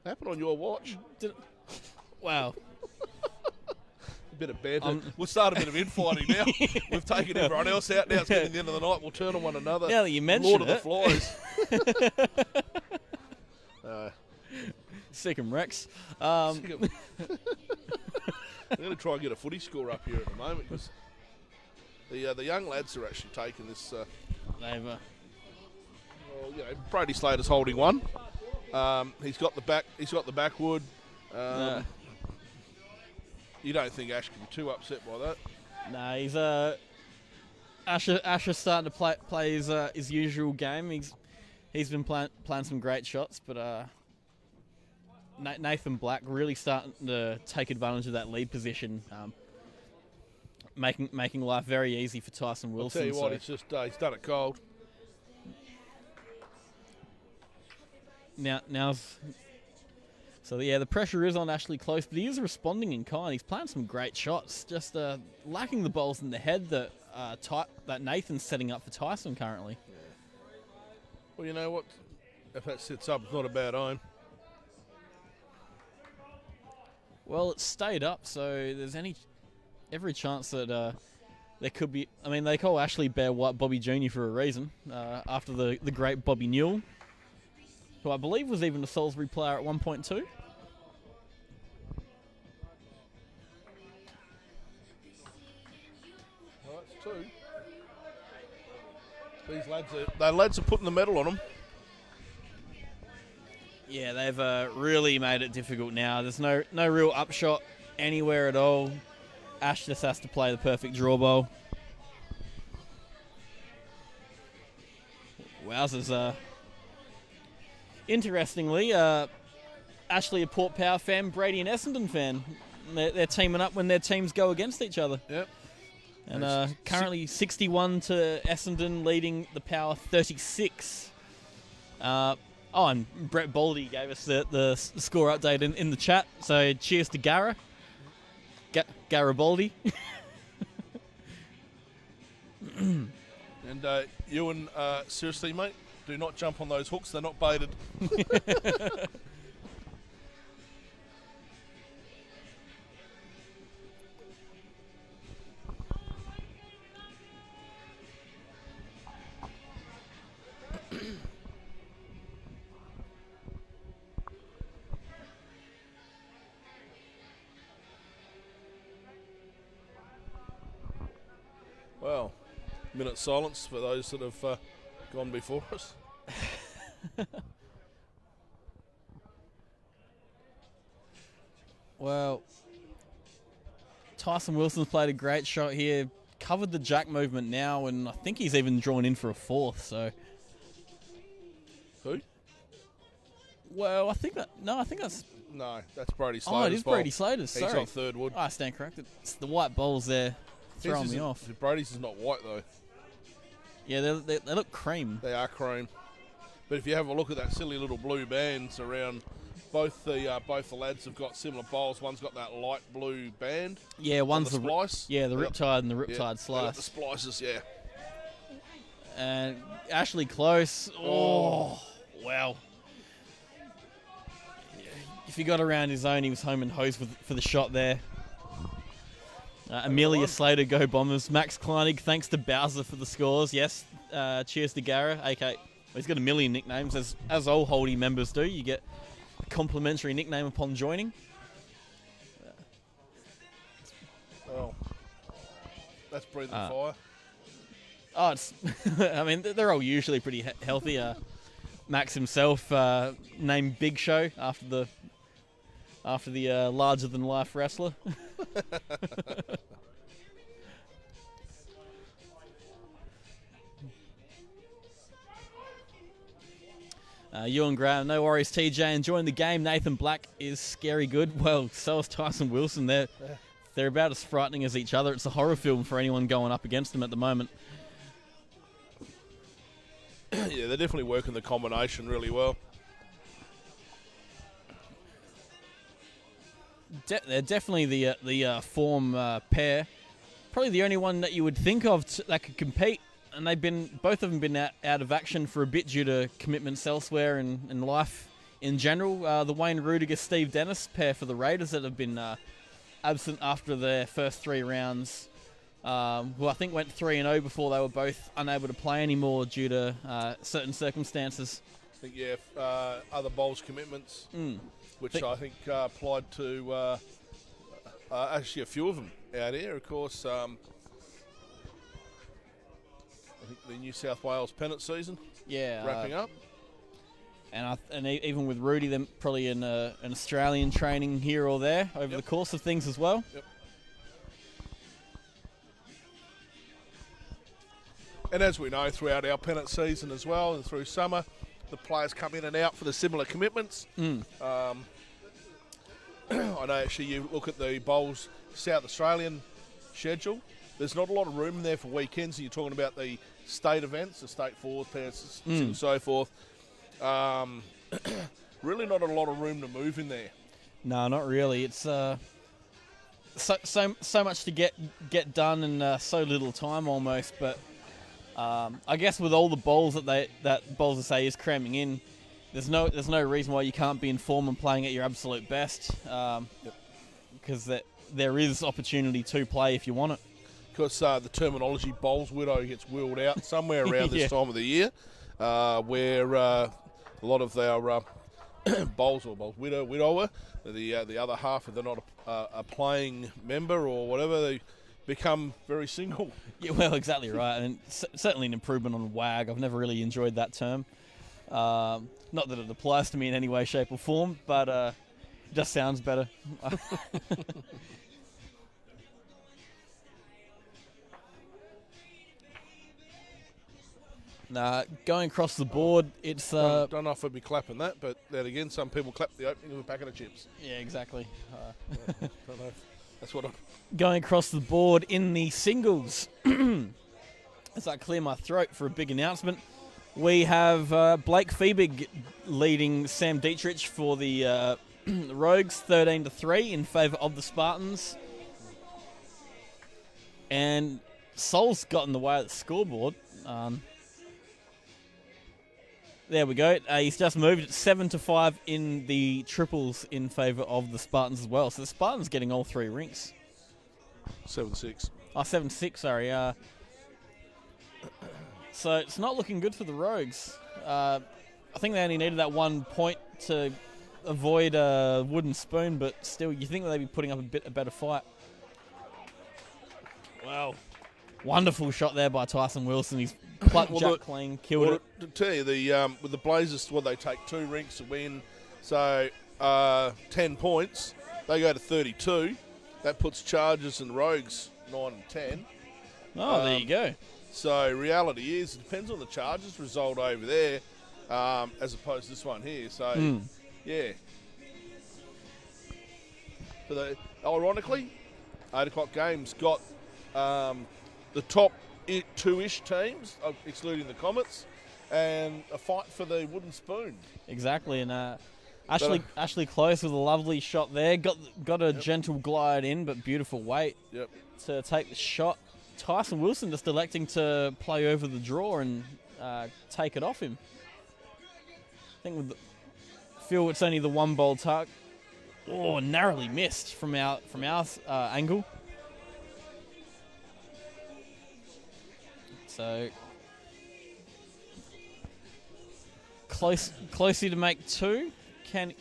Happened on your watch. Wow. A bit of banter. We'll start a bit of infighting now. We've taken everyone else out. Now it's getting the end of the night. We'll turn on one another. Now that you mention Lord of the it. Flies. Sick 'em Rex. I'm going to try and get a footy score up here at the moment because the young lads are actually taking this. They've, Well, you know, Brady Slater's holding one. He's got the back. He's got the backwood. You don't think Ash can be too upset by that? nah, Asher's starting to play his usual game. He's been playing some great shots, but Nathan Black really starting to take advantage of that lead position, making life very easy for Tyson Wilson. I'll tell you what, it's just he's done it cold. So the pressure is on Ashley Close, but he is responding in kind. He's playing some great shots, just lacking the balls in the head that Nathan's setting up for Tyson currently. Yeah. Well, you know what? If that sits up, it's not a bad iron. Well, it stayed up, so there's every chance that there could be. I mean, they call Ashley Bear White Bobby Jr. for a reason, after the great Bobby Newell, who I believe was even a Salisbury player at 1.2. Well, that's two. These lads are putting the medal on them. Yeah, they've really made it difficult now. There's no real upshot anywhere at all. Ash just has to play the perfect draw ball. Wowzers. Interestingly, Ashley a Port Power fan, Brady an Essendon fan. They're teaming up when their teams go against each other. Yep. And currently 61 to Essendon, leading the Power 36. And Brett Baldy gave us the score update in the chat. So cheers to Gara. Garibaldi. And Ewan, seriously, mate, do not jump on those hooks. They're not baited. Well, minute silence for those that have gone before us. Well, Tyson Wilson's played a great shot here, covered the jack movement now, and I think he's even drawn in for a fourth. So, Who? well, I think that's No, that's Brady Slater's. oh, it is ball. Brady Slater's. He's Sorry, on third wood. I stand corrected. It's the white balls there throwing me off. Brady's is not white though. Yeah, they look cream. They are cream. But if you have a look at that silly little blue bands around, both the lads have got similar bowls. One's got that light blue band. Yeah, one's the splice. the Riptide and the Riptide They got slice. the splices, yeah. And Ashley Close. Oh, wow. If he got around his own, he was home and hosed for the shot there. Amelia Slater, go Bombers. Max Kleinig, thanks to Bowser for the scores. Yes, cheers to Gara. Okay, he's got a million nicknames, as all Holdy members do. You get a complimentary nickname upon joining. Well, that's breathing fire. Oh, it's. I mean, they're all usually pretty healthy. Max himself named Big Show after the larger than life wrestler. Ewan Graham, no worries, TJ. Enjoying the game. Nathan Black is scary good. Well, so is Tyson Wilson. They're about as frightening as each other. It's a horror film for anyone going up against them at the moment. Yeah, they're definitely working the combination really well. They're definitely the form pair. Probably the only one that you would think of that could compete. And both of them been out of action for a bit due to commitments elsewhere in life in general. The Wayne Rudiger, Steve Dennis pair for the Raiders that have been absent after their first 3 rounds. Who I think went 3-0 before they were both unable to play anymore due to certain circumstances. I think, yeah, other bowls commitments, which I think applied to actually a few of them out here. Of course, I think the New South Wales pennant season wrapping up. And even with Rudy, them probably in an Australian training here or there over the course of things as well. Yep. And as we know, throughout our pennant season as well and through summer, the players come in and out for the similar commitments. I know actually you look at the Bowls South Australian schedule, there's not a lot of room in there for weekends. You're talking about the state events, the state fourth, parents, and so forth. Really not a lot of room to move in there. No, not really. It's so much to get done in so little time almost. But I guess with all the bowls that Bowls SA is cramming in, there's no reason why you can't be in form and playing at your absolute best. Because there is opportunity to play if you want it. Because the terminology Bowls Widow gets wheeled out somewhere around this time of the year, where a lot of our Bowls or Bowls Widower, the other half, if they're not a playing member or whatever, they become very single. Yeah, well, exactly right, and certainly an improvement on WAG. I've never really enjoyed that term. Not that it applies to me in any way, shape, or form, but it just sounds better. Nah, going across the board, it's... Don't know if I'd be clapping that, but then again, some people clap the opening of a packet of chips. Yeah, exactly. Don't know. That's what I'm... Going across the board in the singles, as I clear my throat for a big announcement, we have Blake Feebig leading Sam Dietrich for the Rogues 13-3 in favour of the Spartans. And Sol's got in the way of the scoreboard. There we go. He's just moved it 7-5 in the triples in favour of the Spartans as well. So the Spartans getting all three rinks. 7-6. Oh, 7-6, sorry. So it's not looking good for the Rogues. I think they only needed that 1 point to avoid a wooden spoon, but still, you think they'd be putting up a better fight. Wow. Wonderful shot there by Tyson Wilson. He's plucked Jack clean, killed it. To tell you, with the Blazers, they take 2 rinks to win, so 10 points. They go to 32. That puts Chargers and Rogues 9 and 10. Oh, there you go. So reality is, it depends on the Chargers result over there, as opposed to this one here. So, yeah. So ironically, 8 o'clock games got the top 2-ish teams, excluding the Comets, and a fight for the wooden spoon. Exactly, and Ashley Close with a lovely shot there. Got a gentle glide in, but beautiful weight to take the shot. Tyson Wilson just electing to play over the draw and take it off him. I think feel it's only the one bowl tuck. Oh, narrowly missed from our angle. So closely to make 2. Can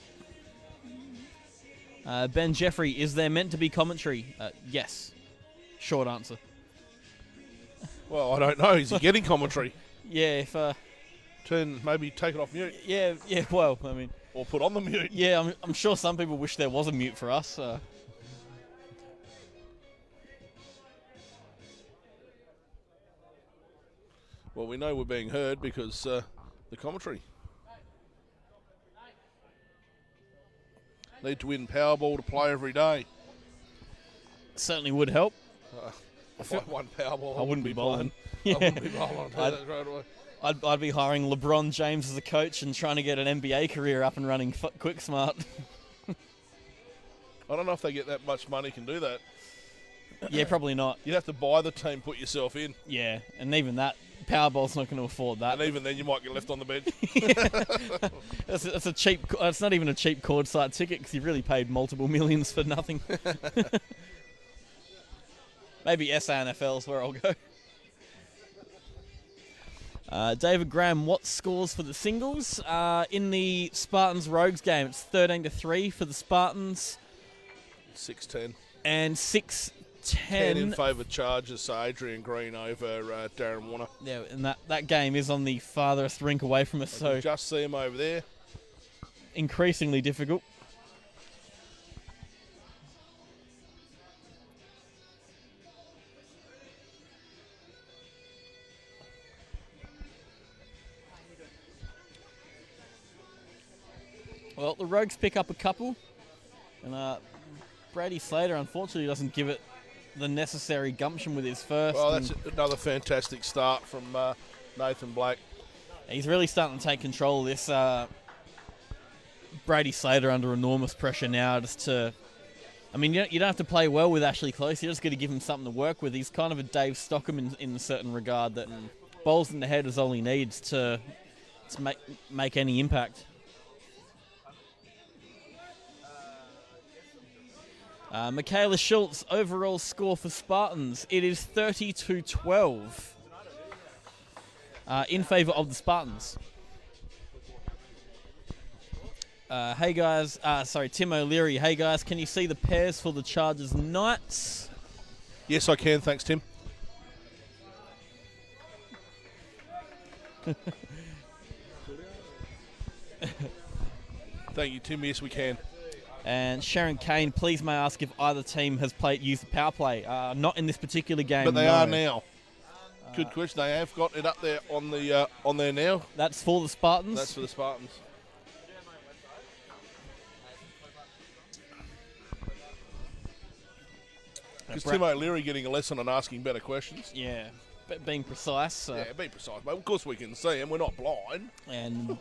Ben Jeffrey, is there meant to be commentary? Yes. Short answer. Well, I don't know. Is he getting commentary? Yeah, if maybe take it off mute. Yeah. Well, I mean, or put on the mute. Yeah, I'm sure some people wish there was a mute for us. Well, we know we're being heard because the commentary. Need to win Powerball to play every day. Certainly would help. If I won Powerball, I wouldn't be bowling. I wouldn't be bowling. I'll tell you that straight away. I'd be hiring LeBron James as a coach and trying to get an NBA career up and running quick smart. I don't know if they get that much money can do that. Yeah, probably not. You'd have to buy the team, put yourself in. Yeah, and even that, Powerball's not going to afford that. And even then, you might get left on the bench. It's a cheap. It's not even a cheap chord site ticket because you really paid multiple millions for nothing. Maybe SANFL's where I'll go. David Graham, what scores for the singles? In the Spartans-Rogues game, it's 13-3 for the Spartans. 6-10. And 6-10. 10 in favour of Chargers, so Adrian Green over Darren Warner. Yeah, and that game is on the farthest rink away from us, so... just see him over there. Increasingly difficult. Well, the Rogues pick up a couple, and Brady Slater unfortunately doesn't give it the necessary gumption with his first. Well, that's another fantastic start from Nathan Black. He's really starting to take control of this. Brady Slater under enormous pressure now just to... I mean, you don't have to play well with Ashley Close. You just got to give him something to work with. He's kind of a Dave Stockham in a certain regard that bowls in the head is all he needs to make any impact. Michaela Schultz, overall score for Spartans. It is 30-12 in favour of the Spartans. Hey guys, Tim O'Leary. Hey guys, can you see the pairs for the Chargers Knights? Yes, I can. Thanks, Tim. Thank you, Tim. Yes, we can. And Sharon Kane, please may I ask if either team has used the power play? Not in this particular game, But they no. are now. Good question. They have got it up there on there now. That's for the Spartans. That's for the Spartans. Because Tim O'Leary getting a lesson on asking better questions. Yeah, but being precise. Yeah, be precise, mate. Of course we can see them. We're not blind. And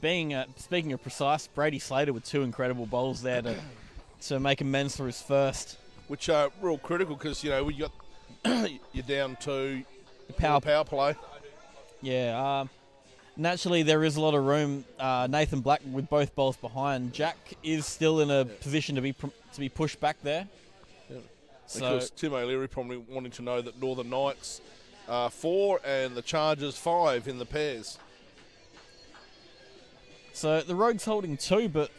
being speaking of precise, Brady Slater with two incredible bowls there to make amends for his first. Which are real critical because, you know, we got you're down to The power play. Yeah, naturally there is a lot of room. Nathan Black with both bowls behind. Jack is still in a position to be pushed back there. Yeah. So, Because Tim O'Leary probably wanting to know that Northern Knights 4 and the Chargers 5 in the pairs. So the Rogues holding 2, but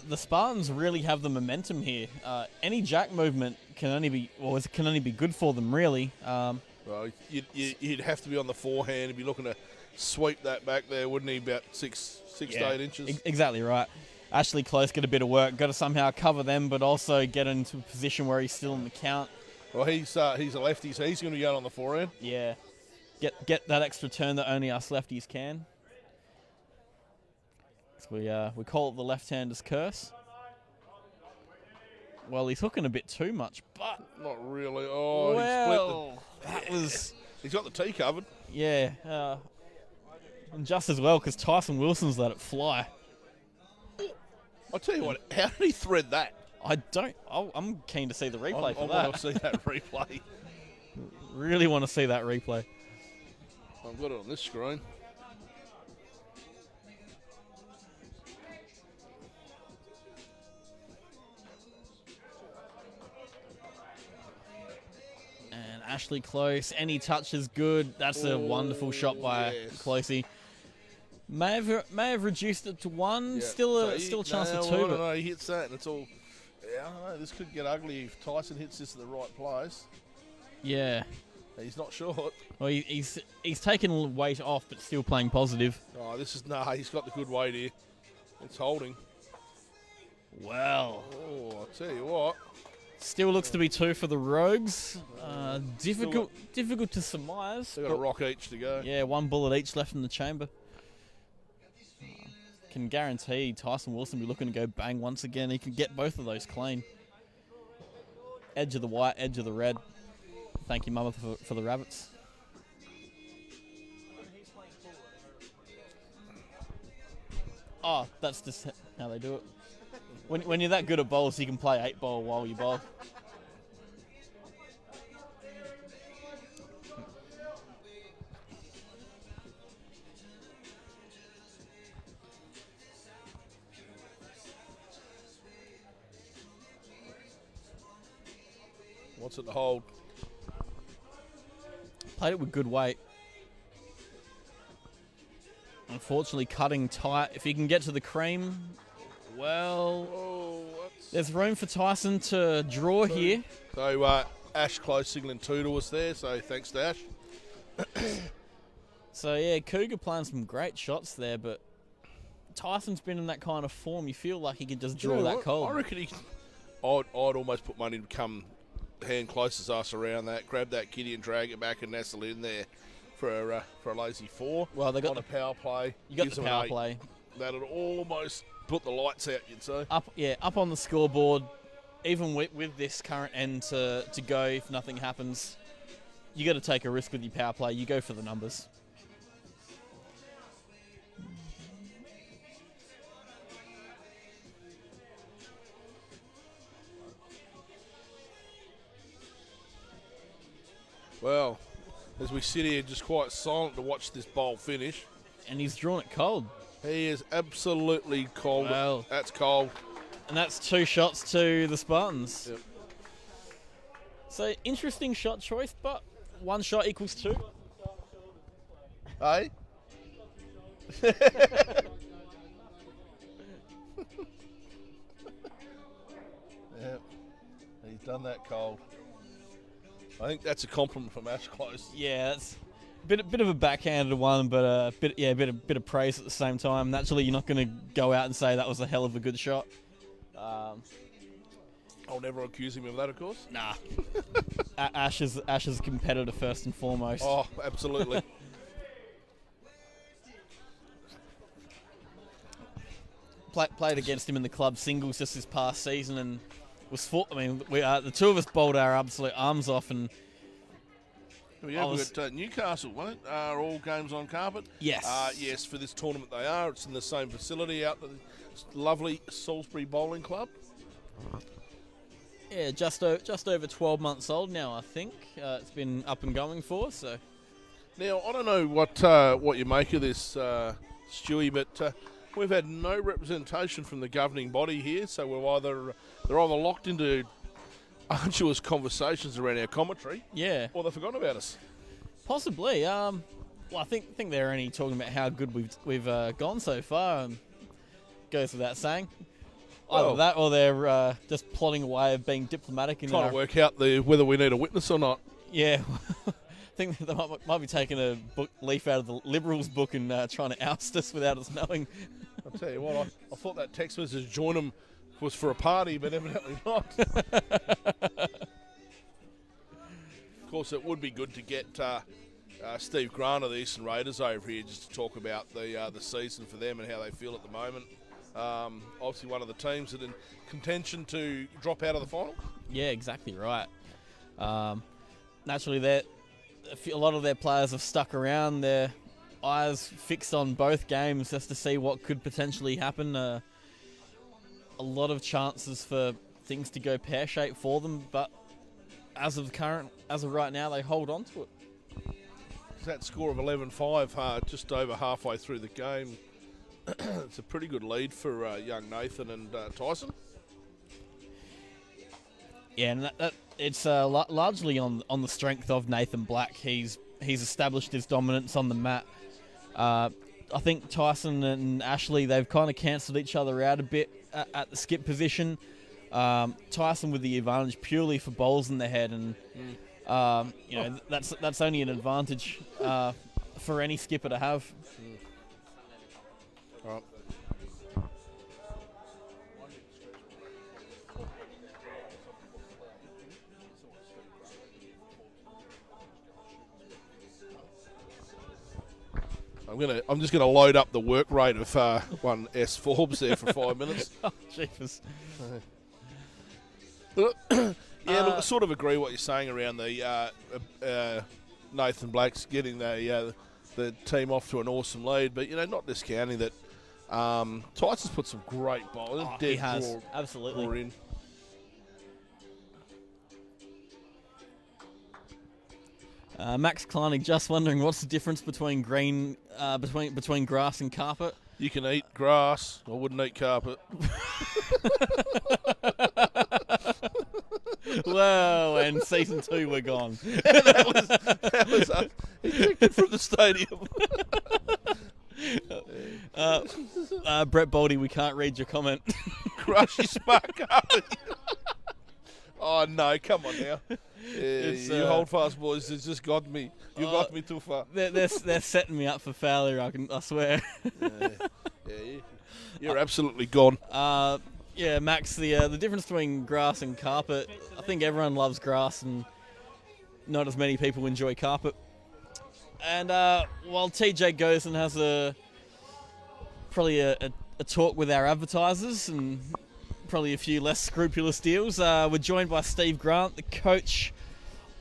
the Spartans really have the momentum here. Any Jack movement can only be good for them, really. Well, you'd have to be on the forehand and be looking to sweep that back there, wouldn't he? About six to 8 inches. Exactly right. Ashley Close get a bit of work. Got to somehow cover them, but also get into a position where he's still in the count. Well, he's a lefty, so he's going to be going on the forehand. Yeah, get that extra turn that only us lefties can. So we call it the left-hander's curse. Well, he's hooking a bit too much, but Not really. Oh, well, that was he's got the tee covered. yeah, and just as well because Tyson Wilson's let it fly. I'll tell you what, how did he thread that? I'm keen to see the replay for I that. want to see that replay. Really want to see that replay. I've got it on this screen. And Ashley Close, any touch is good. That's a wonderful shot by yes. Closey. May have reduced it to 1. Yeah. Still a chance for 2. But No, he hits that, and it's all. Yeah, I don't know. This could get ugly if Tyson hits this in the right place. yeah, He's not short. well he's taken weight off, but still playing positive. Oh, he's got the good weight here. It's holding. Well, Oh, I'll tell you what. still looks to be 2 for the Rogues. Difficult to surmise. They've got a rock each to go. Yeah, 1 bullet each left in the chamber. Can guarantee Tyson Wilson will be looking to go bang once again. He can get both of those clean. Edge of the white, edge of the red. Thank you, Mama, for the rabbits. Oh, that's just how they do it. When you're that good at bowls, you can play 8 ball while you bowl. What's it to hold? Played it with good weight. Unfortunately, cutting tight. If he can get to the cream, well, there's room for Tyson to draw here. So Ash Close signaling 2 to us there, so thanks to Ash. So, yeah, Cougar playing some great shots there, but Tyson's been in that kind of form. You feel like he could just draw You know that what? cold. I reckon I'd almost put money to come hand close as us around that, grab that kitty and drag it back and nestle it in there for a lazy 4. Well, they got on a power play. You got gives the them an power 8. play. That'd almost put the lights out, you'd say. Up on the scoreboard. Even with this current end to go, if nothing happens, you got to take a risk with your power play. You go for the numbers. Well, as we sit here just quite silent to watch this bowl finish. And he's drawn it cold. He is absolutely cold. Well, that's cold. And that's 2 shots to the Spartans. Yep. So, interesting shot choice, but 1 shot equals 2. Hey? Yep. He's done that cold. I think that's a compliment from Ash Close. Yeah, that's a bit of a backhanded one, but a bit of praise at the same time. Naturally, you're not going to go out and say that was a hell of a good shot. I'll never accuse him of that, of course. Nah. Ash is a competitor first and foremost. Oh, absolutely. Played against him in the club singles just this past season, and was fought. I mean, the two of us bowled our absolute arms off, and We've got Newcastle, won't it? Are all games on carpet? Yes. Yes, for this tournament they are. It's in the same facility out at the lovely Salisbury Bowling Club. Yeah, just over 12 months old now, I think. It's been up and going for, so. Now, I don't know what you make of this, Stewie, but we've had no representation from the governing body here, so they're either locked into arduous conversations around our commentary, yeah, or they've forgotten about us. Possibly. Well, I think they're only talking about how good we've gone so far. Goes without saying. Either that, or they're just plotting a way of being diplomatic. Trying to work out whether we need a witness or not. Yeah. I think they might be taking a leaf out of the Liberals' book and trying to oust us without us knowing. I'll tell you what, I thought that text message join them was for a party, but evidently not. Of course, it would be good to get Steve Grant of the Eastern Raiders over here just to talk about the season for them and how they feel at the moment. Obviously one of the teams that are in contention to drop out of the final. Yeah, exactly right. Naturally, a lot of their players have stuck around, their eyes fixed on both games just to see what could potentially happen. A lot of chances for things to go pear-shaped for them, but as of right now, they hold on to it. That score of 11-5, just over halfway through the game. It's a pretty good lead for young Nathan and Tyson. Yeah, and it's largely on the strength of Nathan Black. He's established his dominance on the mat. I think Tyson and Ashley, they've kind of cancelled each other out a bit at the skip position. Tyson with the advantage purely for bowls in the head, and that's only an advantage for any skipper to have. All right. I'm just gonna load up the work rate of one S Forbes there for 5 minutes. Oh, jeepers. Look, I sort of agree what you're saying around the Nathan Black's getting the team off to an awesome lead, but not discounting that Tyson's put some great bowling. He has, absolutely. Draw in. Max Kleinig just wondering what's the difference between between grass and carpet. You can eat grass. I wouldn't eat carpet. Whoa, and season 2 we're gone. that was ejected from the stadium. Brett Boldy, we can't read your comment. Crushy spark carpet. Oh no, come on now. You hold fast boys, it's just got me. You got me too far. They're setting me up for failure, I swear. You're absolutely gone. Yeah, Max, the difference between grass and carpet, I think everyone loves grass and not as many people enjoy carpet. And while TJ Gosen has probably a a talk with our advertisers and probably a few less scrupulous deals. We're joined by Steve Grant, the coach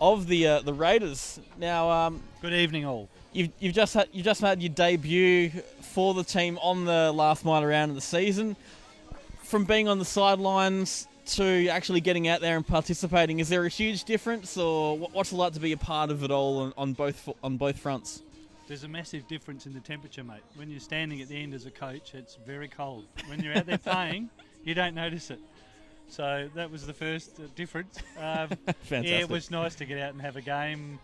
of the Raiders. Now, good evening, all. You've just had your debut for the team on the last mile round of the season. From being on the sidelines to actually getting out there and participating, is there a huge difference, or what's it like to be a part of it all on both fronts? There's a massive difference in the temperature, mate. When you're standing at the end as a coach, it's very cold. When you're out there playing, you don't notice it. So that was the first difference. Fantastic. Yeah, it was nice to get out and have a game.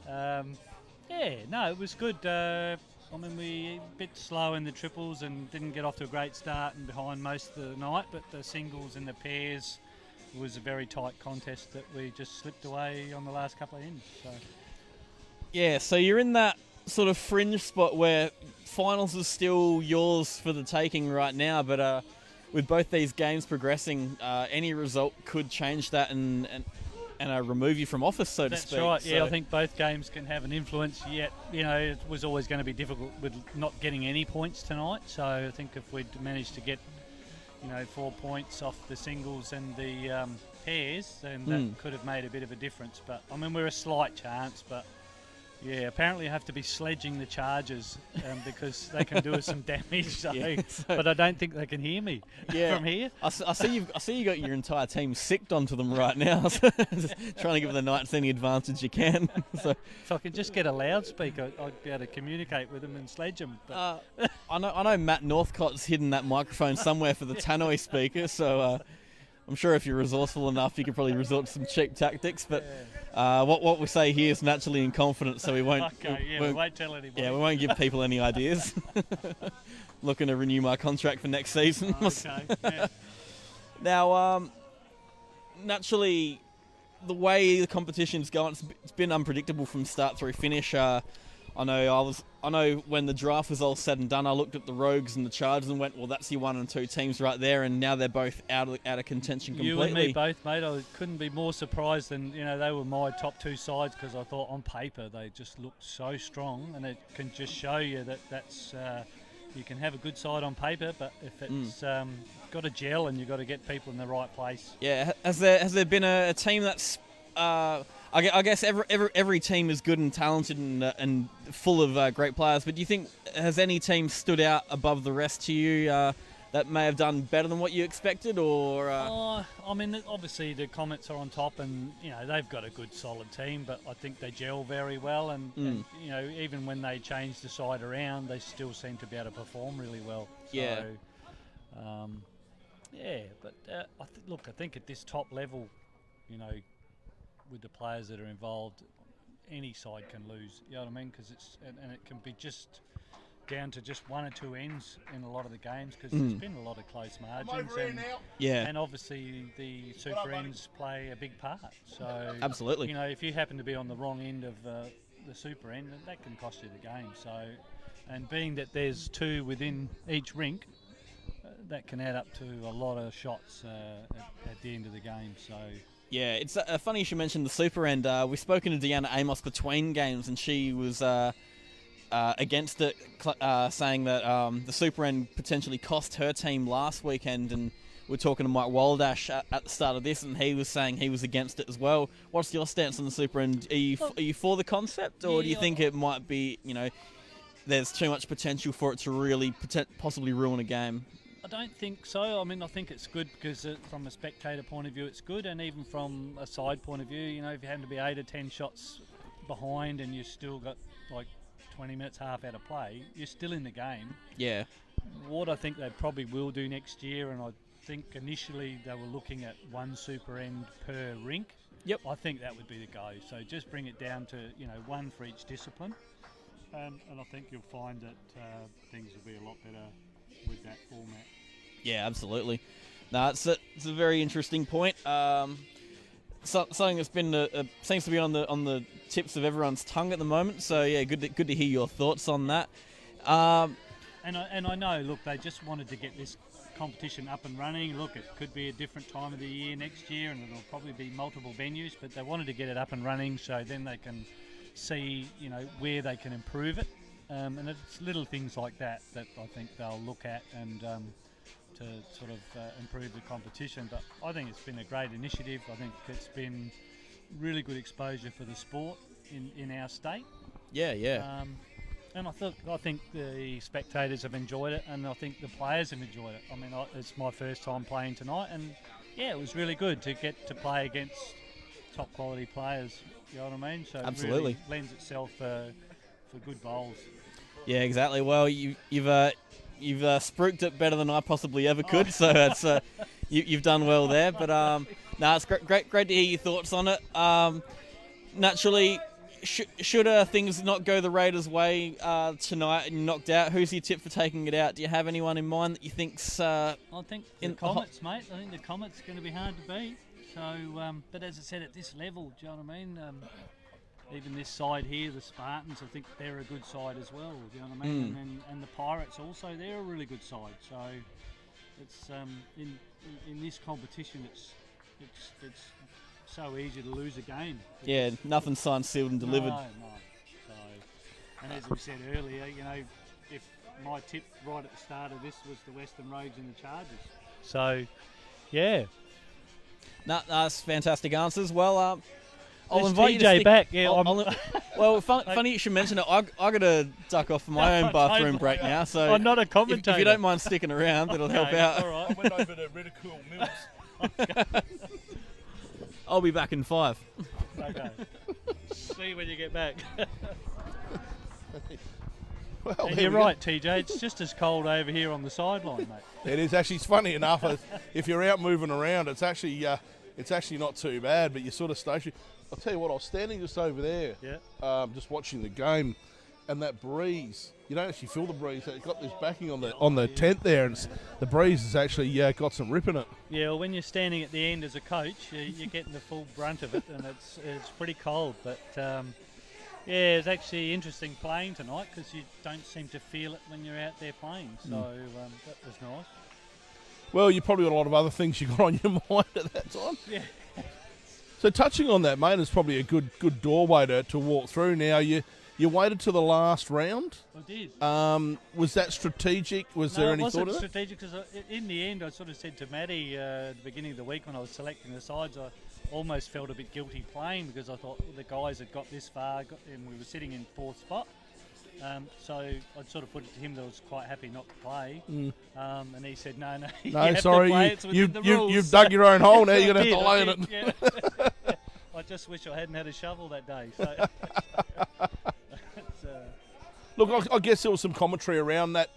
It was good. We a bit slow in the triples and didn't get off to a great start and behind most of the night, but the singles and the pairs was a very tight contest that we just slipped away on the last couple of ends. So. Yeah, so you're in that sort of fringe spot where finals is still yours for the taking right now, but with both these games progressing, any result could change that and remove you from office, so to speak. That's right. So. Yeah, I think both games can have an influence. Yet, it was always going to be difficult with not getting any points tonight. So I think if we'd managed to get, 4 points off the singles and the pairs, then that could have made a bit of a difference. But we're a slight chance, but. Yeah, apparently I have to be sledging the Chargers because they can do us some damage. So, but I don't think they can hear me from here. I see you got your entire team sicked onto them right now. So just trying to give the Knights any advantage you can. So if I could just get a loudspeaker, I'd be able to communicate with them and sledge them. But I know Matt Northcott's hidden that microphone somewhere for the tannoy speaker. So I'm sure if you're resourceful enough, you could probably resort to some cheap tactics. But what we say here is naturally in confidence, so we won't. Okay, we won't tell anybody. Yeah, we won't give people any ideas. Looking to renew my contract for next season. Okay. Yeah. Now, naturally, the way the competition's going, it's been unpredictable from start through finish. I know when the draft was all said and done, I looked at the Rogues and the Chargers and went, well, that's your 1 and 2 teams right there, and now they're both out of contention completely. You and me both, mate. I couldn't be more surprised than, they were my top 2 sides because I thought on paper they just looked so strong, and it can just show you that's you can have a good side on paper, but if it's got to gel and you've got to get people in the right place. Yeah, has there been a team that's I guess every team is good and talented and full of great players, but do you think has any team stood out above the rest to you that may have done better than what you expected, or? Obviously the Comets are on top, and they've got a good solid team, but I think they gel very well, and even when they change the side around, they still seem to be able to perform really well. Yeah. So, but I think at this top level, with the players that are involved, any side can lose. You know what I mean? Because it can be just down to just 1 or 2 ends in a lot of the games because there's been a lot of close margins. And obviously the super ends play a big part. So absolutely, if you happen to be on the wrong end of the super end, that can cost you the game. So, and being that there's 2 within each rink, that can add up to a lot of shots at the end of the game. So. Yeah, it's funny you should mention the super end. We've spoken to Deanna Amos between games, and she was against it, saying that the super end potentially cost her team last weekend. And we're talking to Mike Waldash at the start of this, and he was saying he was against it as well. What's your stance on the super end? Are you for the concept, or do you think it might be, there's too much potential for it to really possibly ruin a game? I don't think so. I think it's good because from a spectator point of view, it's good, and even from a side point of view, if you happen to be 8 or 10 shots behind and you've still got like 20 minutes, half out of play, you're still in the game. Yeah. What I think they probably will do next year, and I think initially they were looking at 1 super end per rink. Yep. I think that would be the go. So just bring it down to 1 for each discipline, and I think you'll find that things will be a lot better with that format. Yeah, absolutely. No, it's a very interesting point. Something that's been seems to be on the tips of everyone's tongue at the moment. So yeah, good to hear your thoughts on that. And I know, look, they just wanted to get this competition up and running. Look, it could be a different time of the year next year, and it'll probably be multiple venues. But they wanted to get it up and running so then they can see, where they can improve it. And it's little things like that I think they'll look at and to sort of improve the competition. But I think it's been a great initiative. I think it's been really good exposure for the sport in our state. Yeah. And I think the spectators have enjoyed it, and I think the players have enjoyed it. I mean, it's my first time playing tonight, and yeah, it was really good to get to play against top quality players. You know what I mean? So Absolutely. it really lends itself for good bowls. Yeah, exactly. Well, you've spruiked it better than I possibly ever could, so it's you've done well there. But no, it's great to hear your thoughts on it. Naturally, should things not go the Raiders' way tonight and knocked out, who's your tip for taking it out? Do you have anyone in mind that you think's? I think the Comets, mate. I think the Comets are going to be hard to beat. So, but as I said, at this level, do you know what I mean? Even this side here, the Spartans, I think they're a good side as well. Do you know what I mean? And the Pirates also, they're a really good side. So it's in this competition, it's so easy to lose a game. Yeah, nothing signed, sealed, and delivered. No. So, and as we said earlier, you know, if my tip right at the start of this was the Western Roads and the Chargers. So, yeah. No, that's fantastic answers. Well, I'll invite you to TJ stick back. Yeah, well, funny you should mention it. I got to duck off for my own bathroom break now. So I'm not a commentator. If you don't mind sticking around, it'll help out. All right. I went over to ridicule Mills. I'll be back in 5. Okay. See you when you get back. Well, and you're right, TJ. It's just as cold over here on the sideline, mate. It is actually. It's funny enough. If you're out moving around, it's actually not too bad. But you're sort of stationary. I'll tell you what. I was standing just over there, just watching the game, and that breeze. You don't actually feel the breeze. It's got this backing on the tent there, and the breeze has actually got some rip in it. Yeah. Well, when you're standing at the end as a coach, you're getting the full brunt of it, and it's pretty cold. But yeah, it's actually interesting playing tonight because you don't seem to feel it when you're out there playing. So that was nice. Well, you probably got a lot of other things you got on your mind at that time. Yeah. So touching on that, mate, is probably a good doorway to walk through. Now you waited to the last round. I did. Was that strategic? Was there any thought of it that? wasn't strategic because in the end I sort of said to Maddie at the beginning of the week when I was selecting the sides, I almost felt a bit guilty playing because I thought the guys had got this far and we were sitting in 4th spot. So I'd sort of put it to him that I was quite happy not to play. And he said, no, you have sorry, to play. It's within the rules. You've dug your own hole now, you're going to have to lay in it. Yeah. I just wish I hadn't had a shovel that day. So. Look, I guess there was some commentary around that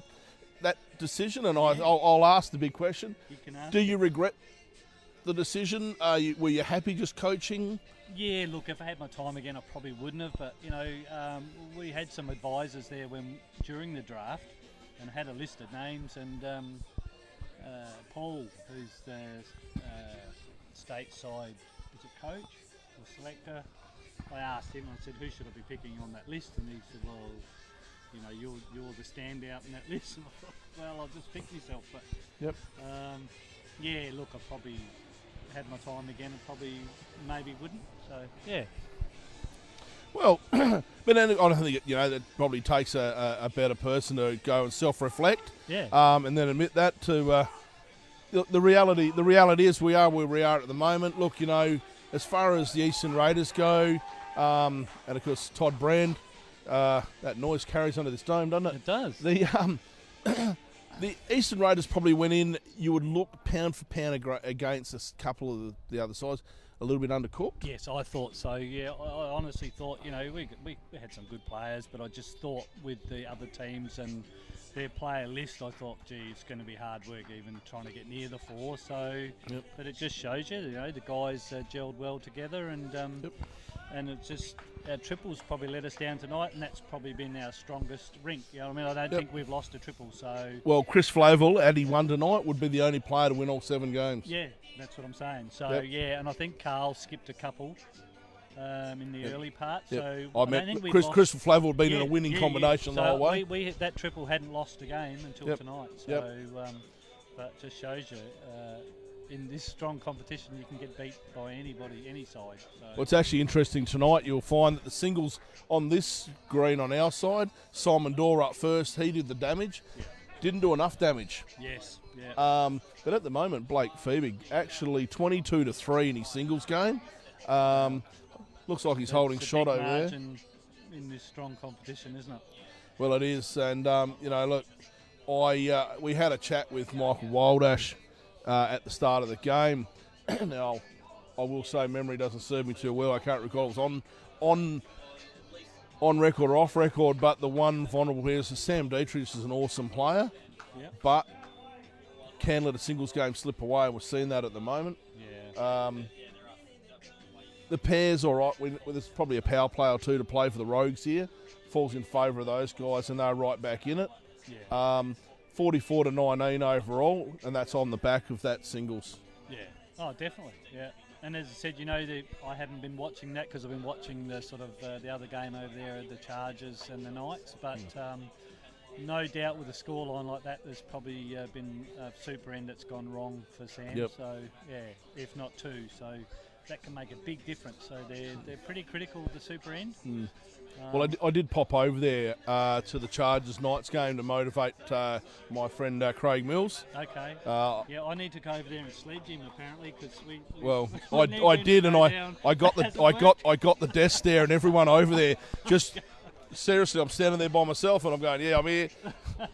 decision, and I'll ask the big question. You can ask. Do you regret the decision? Were you happy just coaching? Yeah, look, if I had my time again, I probably wouldn't have. But, you know, we had some advisors there during the draft and had a list of names. And Paul, who's the stateside, is it coach or selector? I asked him, I said, who should I be picking on that list? And he said, well, you know, you're the standout in that list. And I thought, well, I'll just pick myself. But yep. Yeah, look, I probably had my time again and probably maybe wouldn't. So yeah. Well, but then I don't think that probably takes a better person to go and self-reflect. Yeah. And then admit that to the reality. The reality is we are where we are at the moment. Look, as far as the Eastern Raiders go, and of course Todd Brand. That noise carries under this dome, doesn't it? It does. The Eastern Raiders probably went in. You would look pound for pound against a couple of the other sides, a little bit undercooked. Yes, I thought so. Yeah, I honestly thought we had some good players, but I just thought with the other teams and their player list, I thought, gee, it's going to be hard work even trying to get near the 4. So, but it just shows you, the guys gelled well together, and and it's just. Our triples probably let us down tonight, and that's probably been our strongest rink. You know what I mean? I don't think we've lost a triple. So well, Chris Flavel, had he won tonight, would be the only player to win all 7 games. Yeah, that's what I'm saying. So yeah, and I think Carl skipped a couple in the early part. So I mean, Chris Flavel had been in a winning combination the whole way. We that triple hadn't lost a game until tonight. So but it just shows you in this strong competition, you can get beat by anybody, any side. So. Well, it's actually interesting tonight. You'll find that the singles on this green on our side, Simon Dorr up first. He did the damage. Yeah. Didn't do enough damage. Yes. Yeah. But at the moment, Blake Feebig actually 22-3 in his singles game. Looks like he's holding It's a shot big over there. margin in this strong competition, isn't it? Well, it is, and look, we had a chat with Michael Wildash at the start of the game. Now, I will say memory doesn't serve me too well. I can't recall if it was on record or off record, but the one vulnerable here is Sam Dietrich is an awesome player, but can let a singles game slip away, and we're seeing that at the moment. Yeah. The pair's all right. There's probably a power play or two to play for the Rogues here. Falls in favour of those guys, and they're right back in it. Yeah. 44-19 overall, and that's on the back of that singles. Yeah. Oh, definitely. Yeah. And as I said, I haven't been watching that because I've been watching the sort of the other game over there, the Chargers and the Knights. But no doubt with a scoreline like that, there's probably been a super end that's gone wrong for Sam. Yep. So yeah, if not two, so that can make a big difference. So they're pretty critical of the super end. Well, I did pop over there to the Chargers Knights game to motivate my friend Craig Mills. Okay. Yeah, I need to go over there and sledge him apparently because we. Well, we I need did, to and go I down got as the a I got the desk there, and everyone over there just. Seriously, I'm standing there by myself, and I'm going, yeah, I'm here.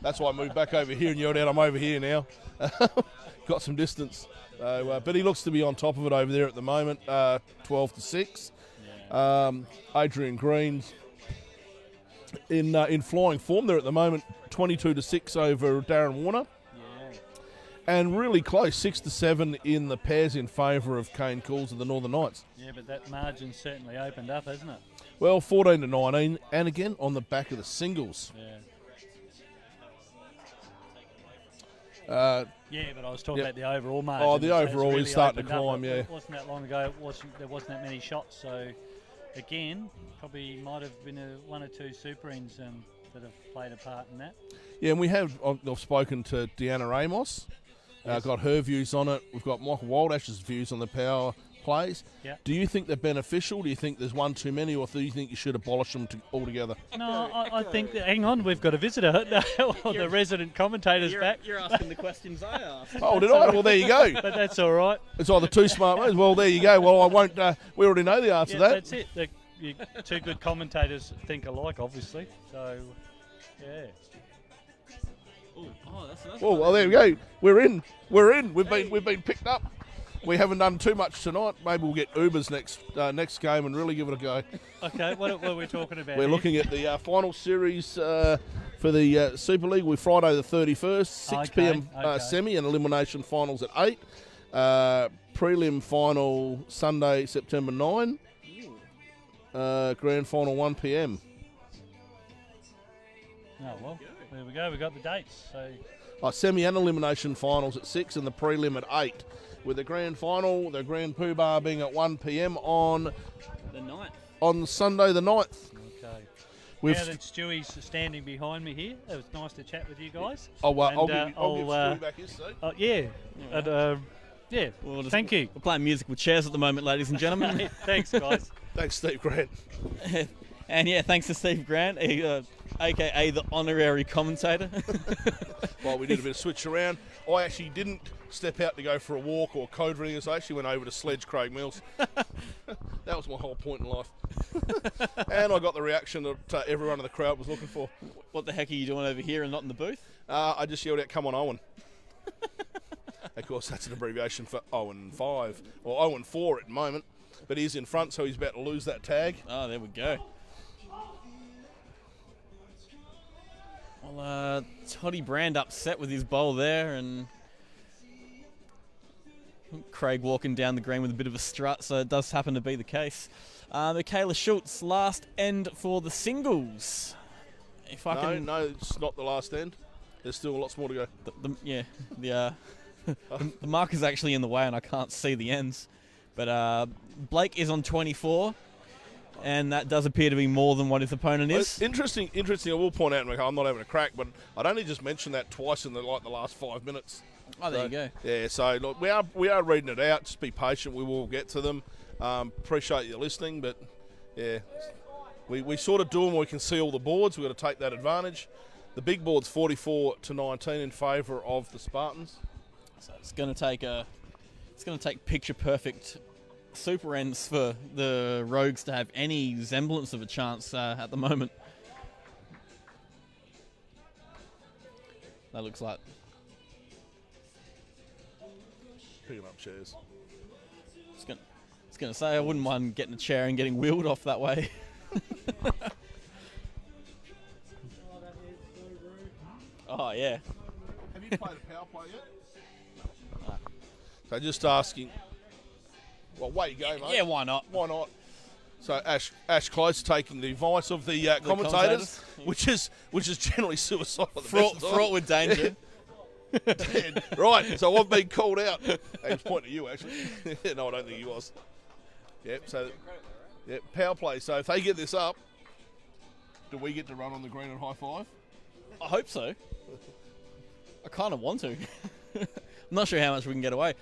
That's why I moved back over here and yelled out, I'm over here now. Got some distance. So, but he looks to be on top of it over there at the moment, 12-6. Yeah. Adrian Green's in flying form there at the moment, 22-6 over Darren Warner. Yeah. And really close, 6-7 in the pairs in favour of Kane Cools of the Northern Knights. Yeah, but that margin certainly opened up, hasn't it? Well, 14-19, and again on the back of the singles. Yeah. Yeah, but I was talking about the overall margin. Oh, the So it's overall is really starting to opened up. climb, yeah. It wasn't that long ago. There wasn't that many shots. So, again, probably might have been one or two super ends that have played a part in that. Yeah, and I've spoken to Deanna Ramos. Got her views on it. We've got Michael Wildash's views on the power plays. Yeah. Do you think they're beneficial? Do you think there's one too many, or do you think you should abolish them altogether? No, I think that, hang on, we've got a visitor. The resident commentator's back. You're asking the questions I asked. Oh, did I? Well, there you go. But that's all right. It's either two smart ways. Well, there you go. Well, I won't. We already know the answer Yeah, to that. that's it. Two good commentators think alike, obviously. So, yeah. That's Oh, well, there we go. We're in. We've been picked up. We haven't done too much tonight. Maybe we'll get Ubers next game and really give it a go. Okay, what are we talking about? We're here? looking at the final series for the Super League. We're Friday the 31st, 6 p.m. Semi and elimination finals at 8. Prelim final Sunday, September 9. Grand final 1 p.m. Oh, well, there we go. We got the dates. So Semi and elimination finals at 6 and the prelim at 8. With the grand final, the grand poobah being at 1 p.m. on the 9th. On Sunday the 9th. Okay. We've Now that Stewie's standing behind me here, it was nice to chat with you guys. I'll give I'll, Stewie back his seat. Yeah. And, yeah. Well, thank you. We're playing music with chairs at the moment, ladies and gentlemen. Thanks, guys. Thanks, Steve Grant. And yeah, thanks to Steve Grant, aka the honorary commentator. Well, we did a bit of switch around. I actually didn't step out to go for a walk or code ringers. I actually went over to sledge Craig Mills. That was my whole point in life. And I got the reaction that everyone in the crowd was looking for. What the heck are you doing over here and not in the booth? I just yelled out, "Come on, Owen." Of course, that's an abbreviation for Owen 5, or Owen 4 at the moment. But he's in front, so he's about to lose that tag. Oh, there we go. Well, Toddy Brand upset with his bowl there, and Craig walking down the green with a bit of a strut, so it does happen to be the case. Michaela Schultz, last end for the singles. No, it's not the last end. There's still lots more to go. The marker's actually in the way, and I can't see the ends. But Blake is on 24. And that does appear to be more than what his opponent is. Well, interesting. I will point out, I'm not having a crack, but I'd only just mentioned that twice in the last 5 minutes. Oh, there you go. Yeah, so look, we are reading it out. Just be patient. We will get to them. Appreciate you listening, but yeah, we sort of do them where we can see all the boards. We've got to take that advantage. The big board's 44-19 in favour of the Spartans. So it's going to take picture perfect super ends for the Rogues to have any semblance of a chance at the moment. That looks like. Picking up chairs. I was going to say, I wouldn't mind getting a chair and getting wheeled off that way. Oh, yeah. Have you played a power play yet? No. So just asking. Well, way you go, mate. Yeah, why not? Why not? So Ash Close taking the advice of the commentators, which is generally suicidal. Fraught with danger. Right, so I've been called out. He was pointing at you, actually. No, I don't think he was. Yep, so power play. So if they get this up, do we get to run on the green and high five? I hope so. I kind of want to. I'm not sure how much we can get away.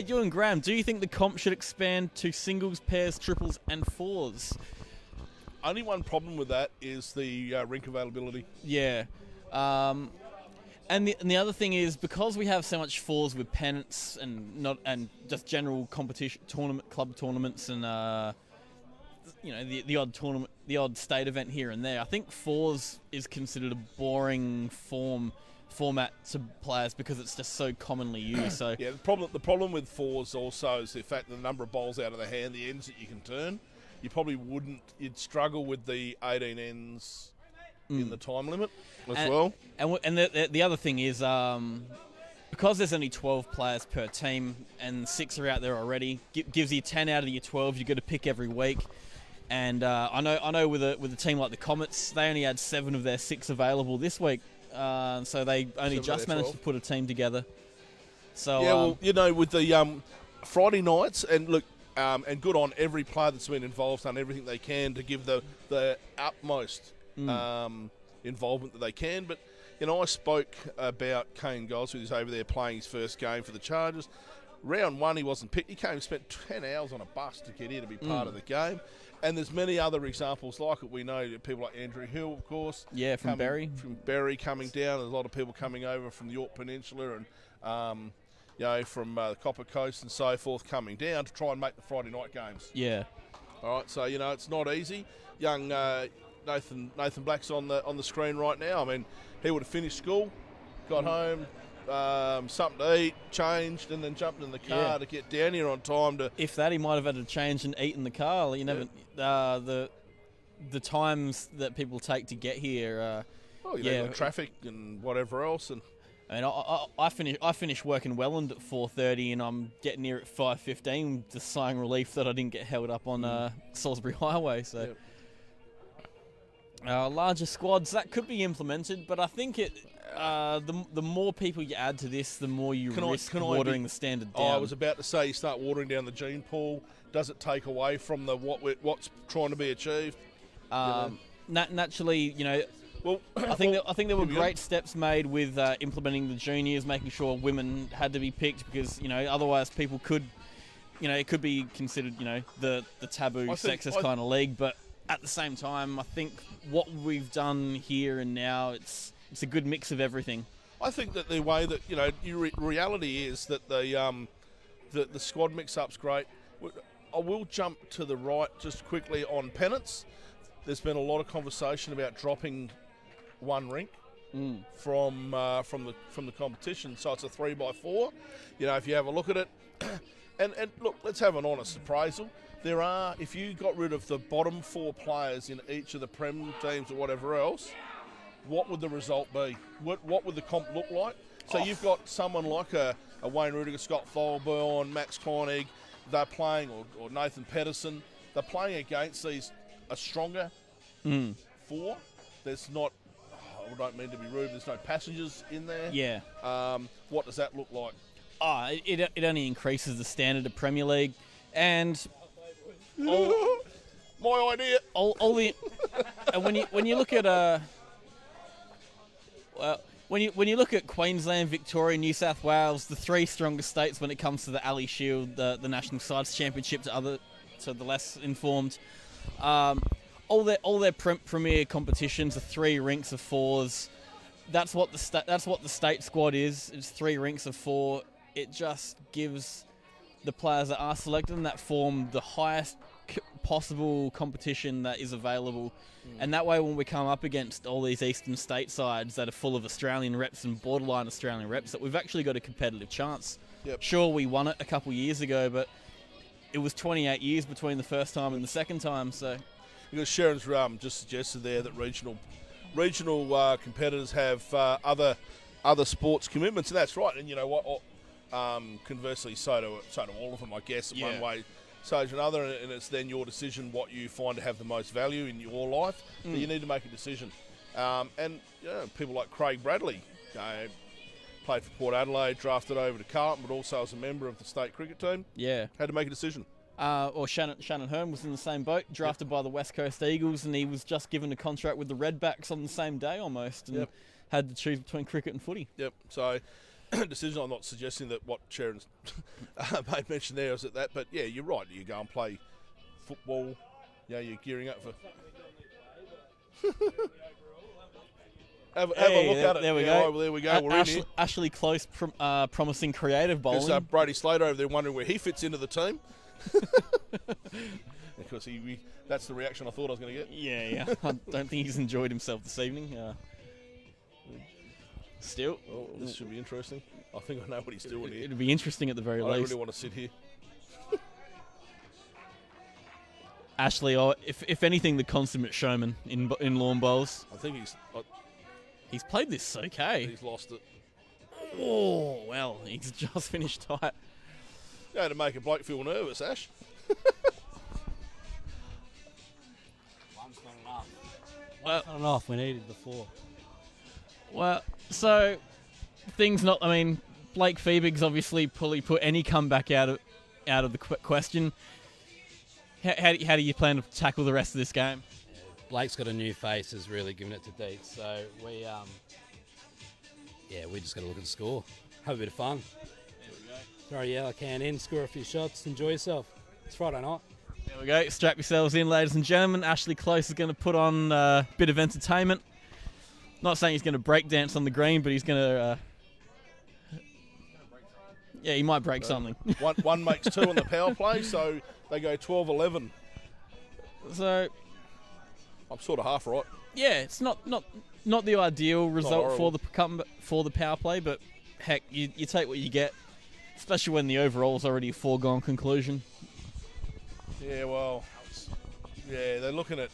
You and Graham, do you think the comp should expand to singles, pairs, triples, and fours? Only one problem with that is the rink availability. Yeah. And the other thing is, because we have so much fours with pennants and just general competition club tournaments and the odd tournament, the odd state event here and there, I think fours is considered a boring format to players because it's just so commonly used. So yeah, the problem with fours also is the fact that the number of bowls out of the hand, the ends that you can turn, you'd struggle with the 18 ends in the time limit as well. And the other thing is, because there's only 12 players per team and 6 are out there already, gives you 10 out of your 12 you've got to pick every week. And I know with a team like the Comets, they only had 7 of their 6 available this week. So they only just managed to put a team together. So yeah, well, with the Friday nights, and look, and good on every player that's been involved, done everything they can to give the utmost involvement that they can. But I spoke about Kane Goswell, who's over there playing his first game for the Chargers. Round 1, he wasn't picked. He came and spent 10 hours on a bus to get here to be part of the game. And there's many other examples like it. We know people like Andrew Hill, of course. Yeah, from Berry. From Berry coming down. There's a lot of people coming over from the York Peninsula and, from the Copper Coast and so forth coming down to try and make the Friday night games. Yeah. All right, so, it's not easy. Young Nathan Black's on the screen right now. I mean, he would have finished school, got home, something to eat, changed, and then jumped in the car to get down here on time. If that, he might have had to change and eat in the car. You never the times that people take to get here. Traffic and whatever else. And I finished working Welland at 4:30, and I'm getting here at 5:15, just sighing relief that I didn't get held up on Salisbury Highway. So. Larger squads, that could be implemented, but I think the more people you add to this, the more you risk watering the standard down. I was about to say, you start watering down the gene pool. Does it take away from what's trying to be achieved? Naturally, well, I think there were great steps made with implementing the juniors, making sure women had to be picked because otherwise people could, it could be considered the taboo sexist kind of league, but. At the same time, I think what we've done here and now, it's a good mix of everything. I think that the way that reality is that the squad mix-up's great. I will jump to the right just quickly on pennants. There's been a lot of conversation about dropping one rink from the competition, so it's a 3x4. If you have a look at it, and look, let's have an honest appraisal. If you got rid of the bottom 4 players in each of the Prem teams or whatever else, what would the result be? What would the comp look like? So you've got someone like a Wayne Rudiger, Scott Tholborn, Max Koenig, they're playing, or Nathan Pedersen, they're playing against a stronger 4. There's not, I don't mean to be rude, there's no passengers in there. Yeah. What does that look like? It only increases the standard of Premier League, and... my idea. And when you look at when you look at Queensland, Victoria, New South Wales, the three strongest states when it comes to the Ali Shield, the National Sides Championship to the less informed, all their premier competitions are 3 rinks of 4s. That's what the state squad is. It's 3 rinks of 4. It just gives the players that are selected and that form the highest possible competition that is available. And that way, when we come up against all these eastern state sides that are full of Australian reps and borderline Australian reps, that we've actually got a competitive chance. Yep. Sure, we won it a couple of years ago, but it was 28 years between the first time and the second time. So, Because Sharon's just suggested there that regional competitors have other sports commitments, and that's right. And you know what? Conversely, so do all of them, I guess, in one way, so to another. And it's then your decision what you find to have the most value in your life. That you need to make a decision. And people like Craig Bradley played for Port Adelaide, drafted over to Carlton, but also as a member of the state cricket team. Yeah, had to make a decision. Or Shannon Hearn was in the same boat, drafted by the West Coast Eagles, and he was just given a contract with the Redbacks on the same day almost, and had to choose between cricket and footy. Yep. So, decision. I'm not suggesting that what Sharon's made mention there is that, but yeah, you're right. You go and play football. You're gearing up for. Have a look at it. There we go. Right, well, there we go. We're in here. Ashley Close, promising creative bowling. There's Brady Slater over there wondering where he fits into the team. Because that's the reaction I thought I was going to get. Yeah. I don't think he's enjoyed himself this evening. Still. Oh, this should be interesting. I think I know what he's doing here. It'd be interesting at the very I least. don't really want to sit here. Ashley, if anything, the consummate showman in lawn bowls. I think he's played this okay. He's lost it. Oh, well, he's just finished tight. Yeah, to make a bloke feel nervous, Ash. One's not enough. Well, Not enough. We needed the 4. Well, so Blake Feebig's obviously put any comeback out of the question. How do you plan to tackle the rest of this game? Blake's got a new face, has really given it to Deeds. So we just got to look at the score, have a bit of fun. Throw a yellow can in, score a few shots, enjoy yourself. It's Friday night. There we go. Strap yourselves in, ladies and gentlemen. Ashley Close is going to put on a bit of entertainment. Not saying he's going to break dance on the green, but he's going to. He might break something. One makes 2 on the power play, so they go 12-11. So I'm sort of half right. yeah, it's not the ideal result for the power play, but heck, you take what you get, especially when the overall is already a foregone conclusion. Yeah, well, they're looking at.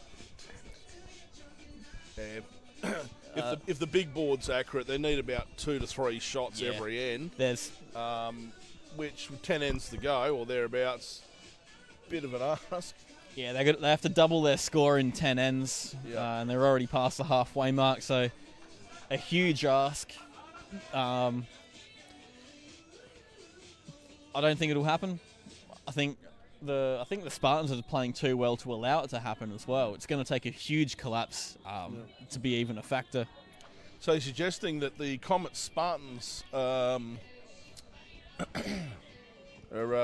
If the big board's accurate, they need about 2 to 3 shots every end. There's which with 10 ends to go or thereabouts, bit of an ask. Yeah, they have to double their score in 10 ends, Yeah. and they're already past the halfway mark, so a huge ask. I don't think it'll happen. I think the Spartans are playing too well to allow it to happen as well. It's going to take a huge collapse to be even a factor. So you're suggesting that the Comet Spartans are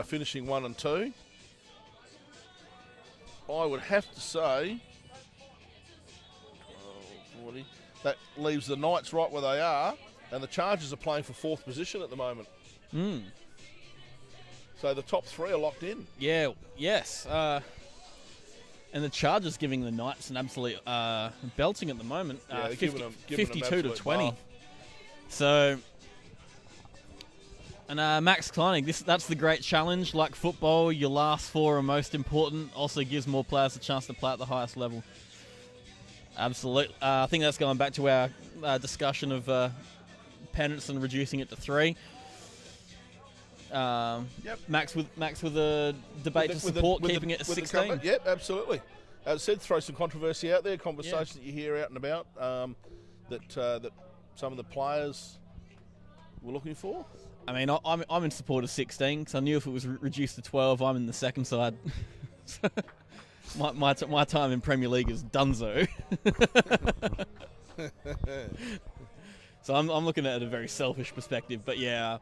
finishing 1 and 2. I would have to say 40. That leaves the Knights right where they are, and the Chargers are playing for 4th position at the moment. So the top 3 are locked in. Yeah, yes. And the Chargers giving the Knights an absolute belting at the moment. Yeah, they're 52 to absolute 20. bath. So, and Max Kleinig, that's the great challenge. Like football, your last 4 are most important. Also gives more players a chance to play at the highest level. Absolutely. I think that's going back to our discussion of pennants and reducing it to 3. Max with a debate to support keeping it at 16. Yep, absolutely. As I said, throw some controversy out there, conversations that you hear out and about that some of the players were looking for. I mean, I'm in support of 16 because I knew if it was reduced to 12, I'm in the second side. my time in Premier League is donezo. So I'm looking at it at a very selfish perspective. But yeah,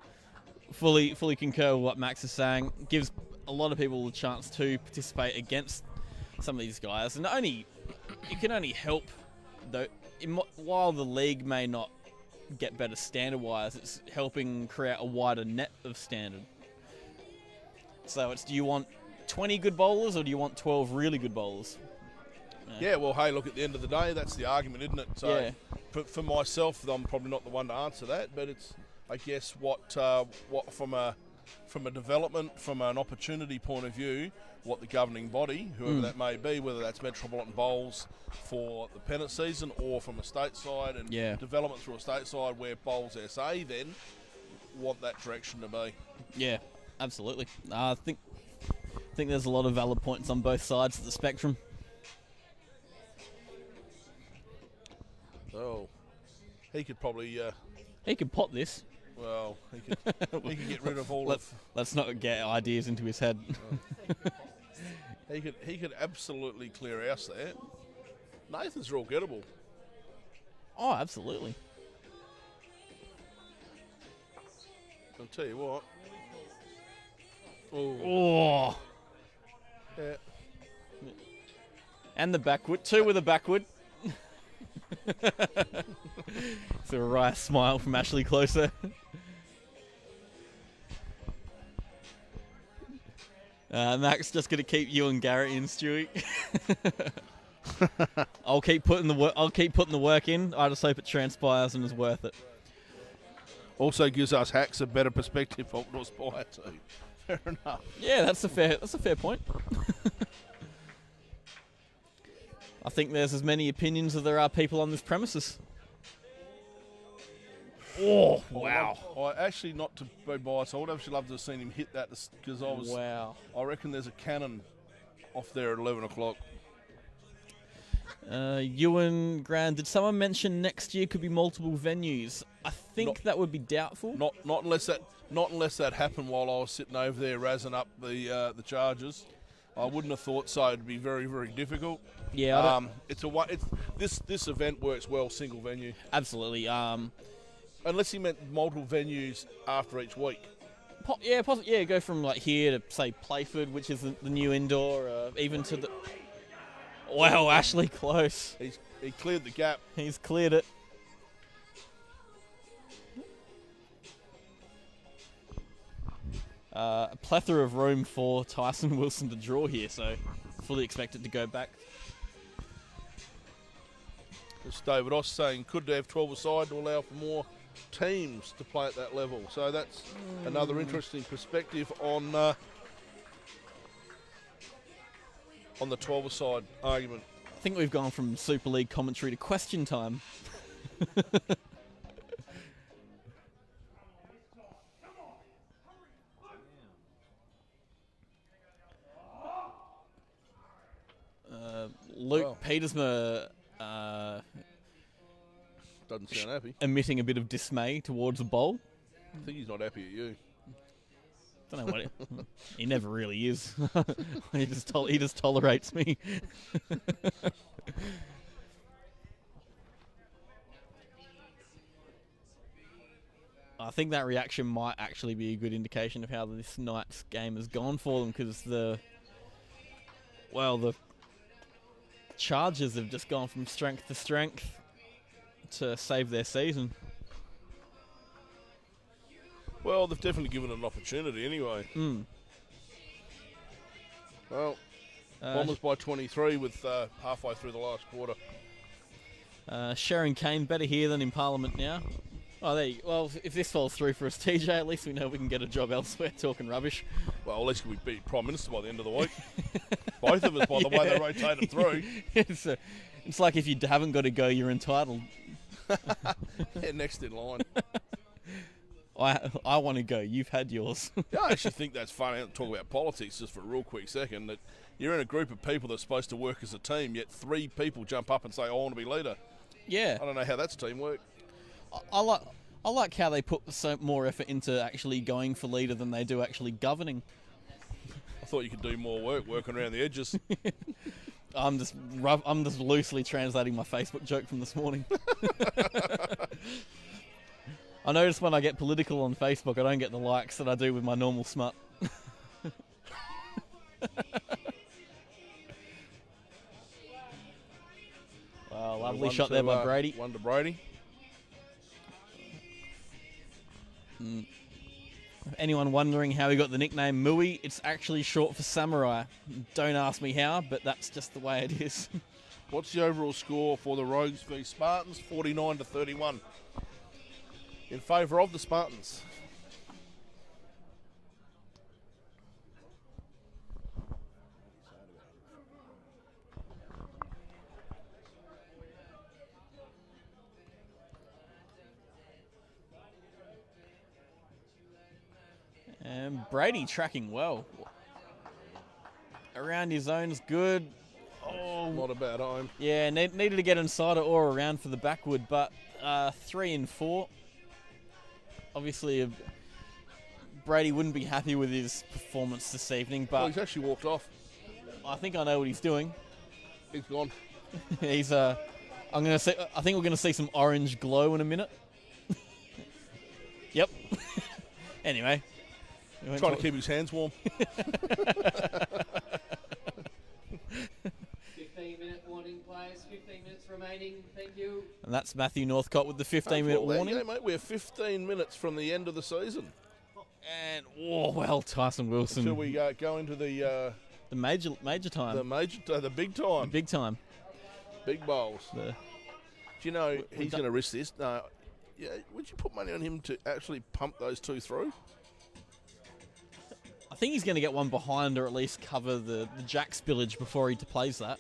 fully concur with what Max is saying. Gives a lot of people a chance to participate against some of these guys, and it can only help though. While the league may not get better standard-wise, it's helping create a wider net of standard. So do you want 20 good bowlers or do you want 12 really good bowlers? Yeah, well, hey, look, at the end of the day, that's the argument, isn't it? So Yeah. for myself, I'm probably not the one to answer that, but it's, I guess, what from a development, from an opportunity point of view, what the governing body, whoever that may be, whether that's Metropolitan Bowls for the pennant season or from a state side and development through a state side where Bowls SA then want that direction to be. Yeah, absolutely. I think there's a lot of valid points on both sides of the spectrum. Oh, he could probably... he could pot this. Well, he could get rid of all Let's not get ideas into his head. He could absolutely clear house there. Nathan's real gettable. Oh, absolutely. I'll tell you what. Oh. Yeah. And the backward. Two with a backward. It's a wry smile from Ashley Closer. Max just going to keep you and Garrett in, Stewie. I'll keep putting the work in. I just hope it transpires and is worth it. Also gives us hacks a better perspective of what Aspire to. Fair enough. Yeah, that's a fair point. I think there's as many opinions as there are people on this premises. Oh, wow. I actually, not to be biased, I would actually love to have seen him hit that because I reckon there's a cannon off there at 11 o'clock. Ewan Grand, did someone mention next year could be multiple venues? I think that would be doubtful. Not unless that happened while I was sitting over there razzing up the charges. I wouldn't have thought so. It'd be very, very difficult. Yeah, this event works well single venue. Absolutely. Unless he meant multiple venues after each week. Go from like here to say Playford, which is the new indoor, even to the. Wow, Ashley Close. He cleared the gap. He's cleared it. A plethora of room for Tyson Wilson to draw here, so fully expect it to go back. As David Oss saying, could they have 12 aside to allow for more teams to play at that level? So that's another interesting perspective on the 12 aside argument. I think we've gone from Super League commentary to question time. Luke Petersma doesn't sound happy. Emitting a bit of dismay towards the bowl. I think he's not happy at you. Don't know what he never really is. He just tolerates me. I think that reaction might actually be a good indication of how this night's game has gone for them, because the Chargers have just gone from strength to strength to save their season. Well, they've definitely given it an opportunity anyway. Well, Bombers by 23 with halfway through the last quarter. Sharon Kane, better here than in Parliament now. Oh, there you go. Well, if this falls through for us, TJ, at least we know we can get a job elsewhere talking rubbish. Well, at least we beat Prime Minister by the end of the week. Both of us, by the way they rotate them through. It's like if you haven't got to go, you're entitled. Yeah, next in line. I want to go. You've had yours. Yeah, I actually think that's funny. I'll talk about politics just for a real quick second. That you're in a group of people that's supposed to work as a team, yet 3 people jump up and say, I want to be leader. Yeah. I don't know how that's teamwork. I like how they put so more effort into actually going for leader than they do actually governing. I thought you could do more work working around the edges. I'm just loosely translating my Facebook joke from this morning. I notice when I get political on Facebook, I don't get the likes that I do with my normal smut. Wow, lovely shot there by Brady. One to Brady. If anyone wondering how he got the nickname Mui, it's actually short for samurai. Don't ask me how, but that's just the way it is. What's the overall score for the Rogues v Spartans? 49 to 31. In favour of the Spartans. And Brady tracking well. Around his zone's good. Oh, Not a bad time. yeah, needed to get inside it or around for the backwood, but 3 and 4. Obviously, Brady wouldn't be happy with his performance this evening, Well, but he's actually walked off. I think I know what he's doing. He's gone. He's I think we're gonna see some orange glow in a minute. Yep. Anyway. we won't Trying to talk- keep his hands warm. 15-minute warning, players. 15 minutes remaining. Thank you. And that's Matthew Northcott with the 15-minute Well, there you warning. go, mate. We're 15 minutes from the end of the season. And well, Tyson Wilson, Until we go into the the major time, the big time, big time. big bowls. The- Do you know we've he's done- going to risk this? No. Yeah. Would you put money on him to actually pump those two through? I think he's going to get one behind or at least cover the jack spillage before he plays that.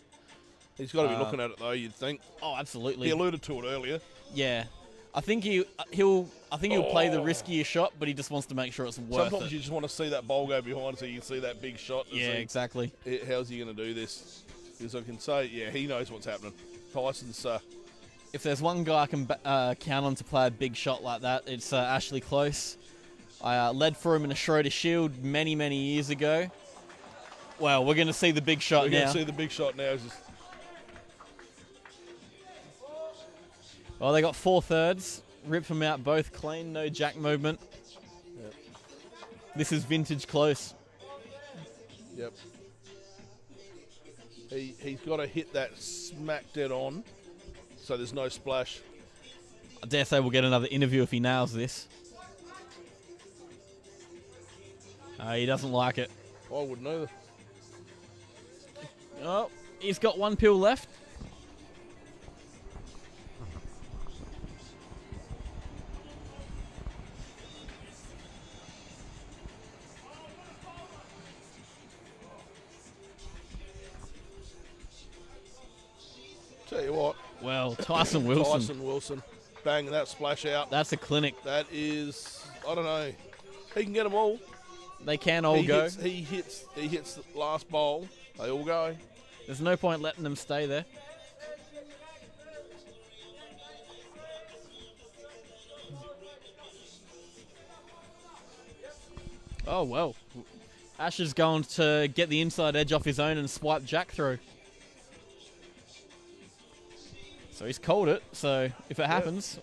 He's got to be looking at it though. You'd think. Oh, absolutely. He alluded to it earlier. Yeah. I think he'll play the riskier shot, but he just wants to make sure it's worth Sometimes it. you just want to see that bowl go behind so you can see that big shot. To Yeah, see, exactly. How's he going to do this? Because I can say, yeah, he knows what's happening. Tyson's. If there's one guy I can count on to play a big shot like that, it's Ashley Close. I led for him in a Schroeder Shield many, many years ago. Well, we're going to see the big shot We're going now. to see the big shot now. It's just, Well, they got 4/3. Rip them out both clean, no jack movement. Yep. This is vintage Close. yep. He's got to hit that smack dead on, so there's no splash. I dare say we'll get another interview if he nails this. He doesn't like it. I wouldn't either. Oh, he's got one pill left. Tell you what, Well, Tyson Wilson. Tyson Wilson, banging that splash out. That's a clinic. That is, I don't know. He can get them all. They can all he go. He hits the last bowl. They all go. There's no point letting them stay there. Oh, well. Ash is going to get the inside edge off his own and swipe jack through. So he's called it, so if it happens...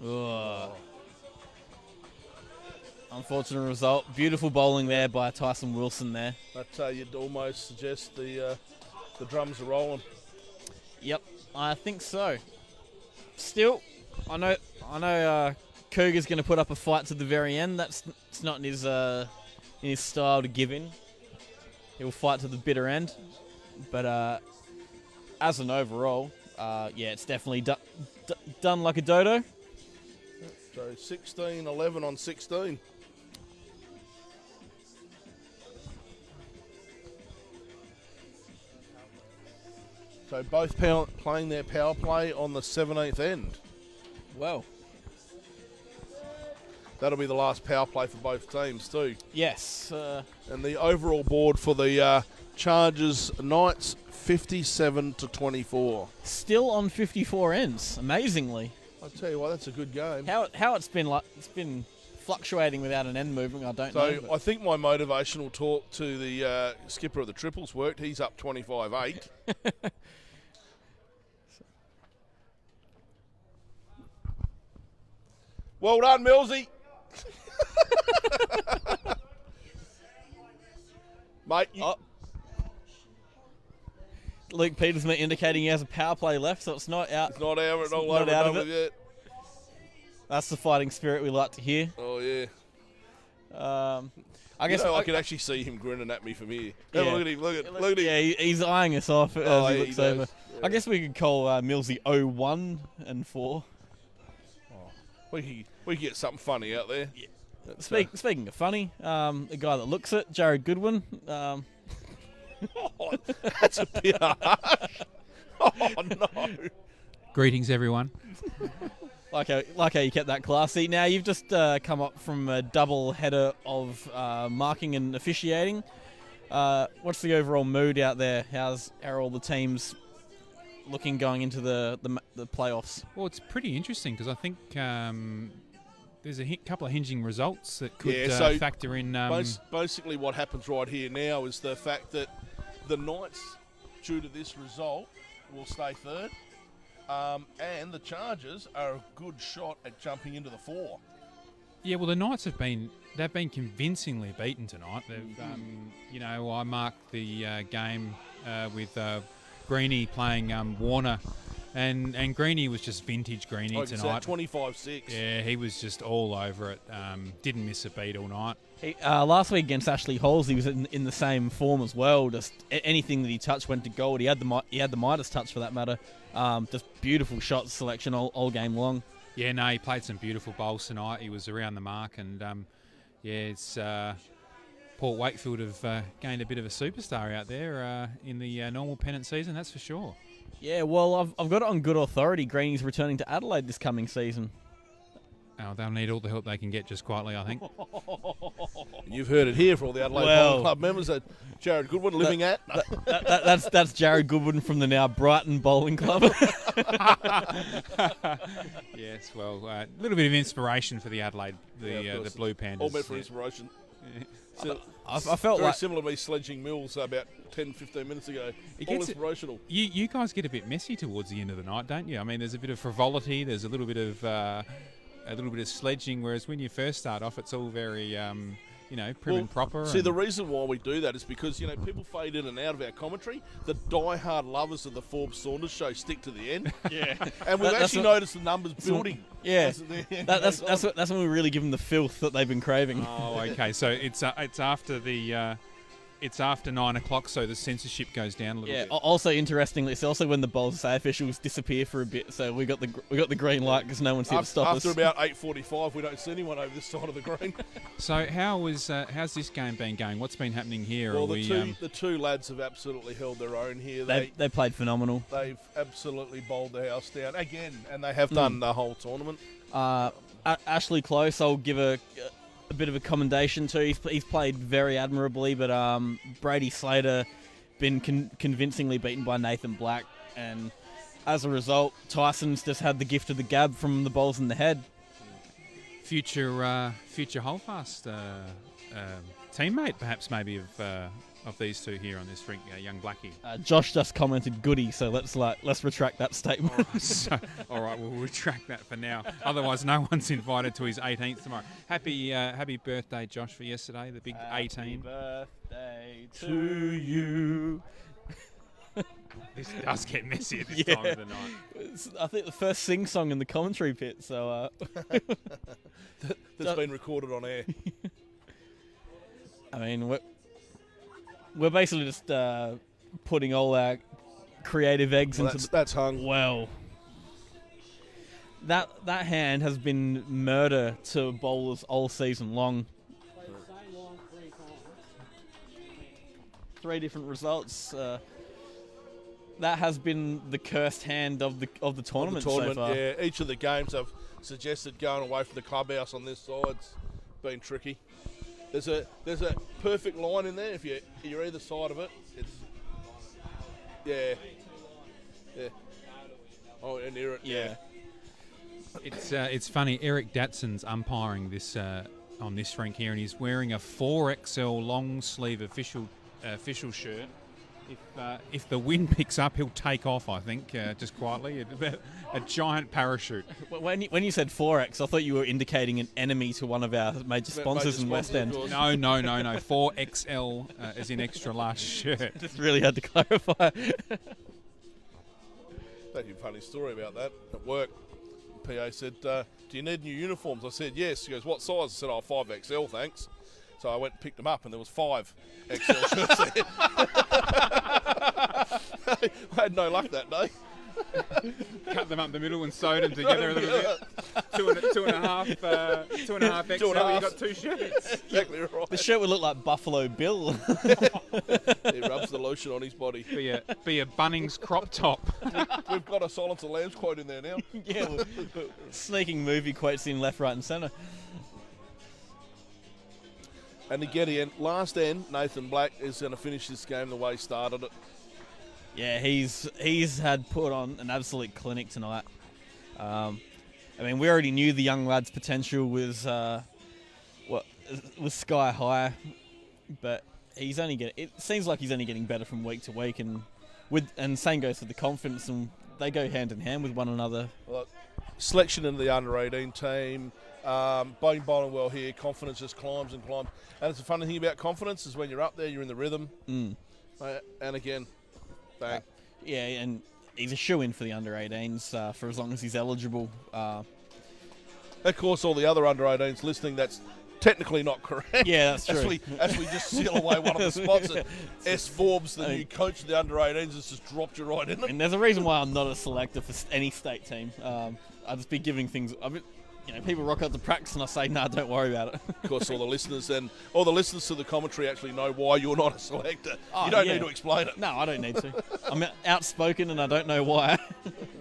Ugh. Unfortunate result. Beautiful bowling there by Tyson Wilson there. But you'd almost suggest the drums are rolling. Yep, I think so. Still, I know Cougar's going to put up a fight to the very end. It's not in his style to give in. He'll fight to the bitter end. But as an overall, yeah, it's definitely done like a dodo. So 16-11 on 16. So both playing their power play on the 17th end. Well, That'll be the last power play for both teams too. yes. And the overall board for the Chargers Knights, 57 to 24. Still on 54 ends, amazingly. I tell you what, that's a good game. How it's been fluctuating without an end moving, I don't know. So but- I think my motivational talk to the skipper of the triples worked. He's up 25-8. Well done, Millsy. Mate, Luke Petersman indicating he has a power play left, so it's not out. it's not out, It's not not over out and of done it. with yet. That's the fighting spirit we like to hear. Oh, yeah. I guess I can actually see him grinning at me from here. Yeah. Look at him, look at him. Yeah, he's eyeing us off as Oh, he yeah, looks he over. does. Yeah. I guess we could call Millsy 01 and 4. We could get something funny out there. Speaking of funny, the guy that looks it, Jared Goodwin. Oh, that's a bit harsh. Oh, no. Greetings, everyone. Like how you kept that classy. Now you've just come up from a double header of marking and officiating. What's the overall mood out there? How are all the teams looking going into the playoffs? Well, it's pretty interesting because I think there's a couple of hinging results that could factor in. Basically, what happens right here now is the fact that the Knights, due to this result, will stay third. And the Chargers are a good shot at jumping into the 4. Yeah, well, the Knights they've been convincingly beaten tonight. They've, I marked the game with Greeny playing Warner, and Greeny was just vintage Greeny tonight. 25-6. Yeah, he was just all over it. Didn't miss a beat all night. Last week against Ashley Halls, he was in the same form as well. Just anything that he touched went to gold. He had the Midas touch for that matter. Just beautiful shot selection all game long. Yeah, no, he played some beautiful bowls tonight. He was around the mark, and it's Port Wakefield have gained a bit of a superstar out there in the normal pennant season. That's for sure. Yeah, well, I've got it on good authority. Greeny's returning to Adelaide this coming season. Oh, they'll need all the help they can get, just quietly, I think. You've heard it here for all the Adelaide Bowling Club members that Jared Goodwin living at. That's Jared Goodwin from the now Brighton Bowling Club. Yes, well, a little bit of inspiration for the Adelaide, the Blue Pandas. All meant for inspiration. So, I felt very like similar to me sledging Mills about 10, 15 minutes ago. All inspirational. You guys get a bit messy towards the end of the night, don't you? I mean, there's a bit of frivolity. There's a little bit of sledging, whereas when you first start off, it's all very, prim and proper. See, the reason why we do that is because, people fade in and out of our commentary. The die-hard lovers of the Forbes Saunders show stick to the end. Yeah. And we've actually noticed the numbers building. Yeah. That's when we really give them the filth that they've been craving. Oh, okay. So it's after it's after 9 o'clock, so the censorship goes down a little bit. Also, interestingly, it's also when the Bowls SA officials disappear for a bit, so we got the green light because no one's here to stop us. After about 8:45, we don't see anyone over this side of the green. So how's this game been going? What's been happening here? Well, the two lads have absolutely held their own here. They played phenomenal. They've absolutely bowled the house down again, and they have done the whole tournament. Ashley Close, I'll give a bit of a commendation to. He's played very admirably, but Brady Slater been convincingly beaten by Nathan Black, and as a result, Tyson's just had the gift of the gab from the bowls in the head. Future Holdfast teammate, perhaps maybe of these two here on this rink, young Blackie. Josh just commented goody, so let's retract that statement. All right, we'll retract that for now. Otherwise, no one's invited to his 18th tomorrow. Happy birthday, Josh, for yesterday, the big 18. Birthday to you. This does get messy at this time of the night. It's, I think the first sing song in the commentary pit. So that's been recorded on air. I mean, we're basically just putting all our creative eggs into. That's hung. Well, that hand has been murder to bowlers all season long. 3 different results. That has been the cursed hand of the tournament so far. Yeah, each of the games I've suggested going away from the clubhouse on this side's been tricky. There's a perfect line in there if you're either side of it. It's yeah. Oh, and near it. Yeah. It's funny. Eric Datson's umpiring this on this rink here, and he's wearing a 4XL long sleeve official shirt. If the wind picks up, he'll take off, I think, just quietly. A giant parachute. When you said 4X, I thought you were indicating an enemy to one of our major sponsors in West End. No. 4XL is in extra large shirt. Just really had to clarify. Thank you. Funny story about that. At work, PA said, "Do you need new uniforms?" I said, "Yes." He goes, "What size?" I said, "Oh, 5XL, thanks." So I went and picked them up, and there was 5XL shirts there. I had no luck that day. Cut them up the middle and sewed them together a little bit. Two and a half XL. You got 2 shirts. Exactly right. The shirt would look like Buffalo Bill. He rubs the lotion on his body. Be a Bunnings crop top. We've got a Silence of the Lambs quote in there now. Yeah, sneaking movie quotes in left, right, and centre. And again, last end, Nathan Black is going to finish this game the way he started it. Yeah, he's had put on an absolute clinic tonight. I mean, we already knew the young lad's potential was sky high, but it seems like he's only getting better from week to week, and same goes for the confidence, and they go hand in hand with one another. Well, selection into the under-18 team, bowling well here, confidence just climbs and climbs. And it's the funny thing about confidence is when you're up there, you're in the rhythm. And again, bang. Yeah, and he's a shoo-in for the under-18s for as long as he's eligible. Of course, all the other under-18s listening, that's technically not correct. Yeah, that's true. As we just seal away one of the spots, S. Forbes, the new coach of the under-18s, has just dropped you right in it. And there's a reason why I'm not a selector for any state team. I'll just be giving things... people rock out to practice and I say, "Nah, don't worry about it." Of course, all the listeners to the commentary actually know why you're not a selector. You don't need to explain it. No, I don't need to. I'm outspoken and I don't know why.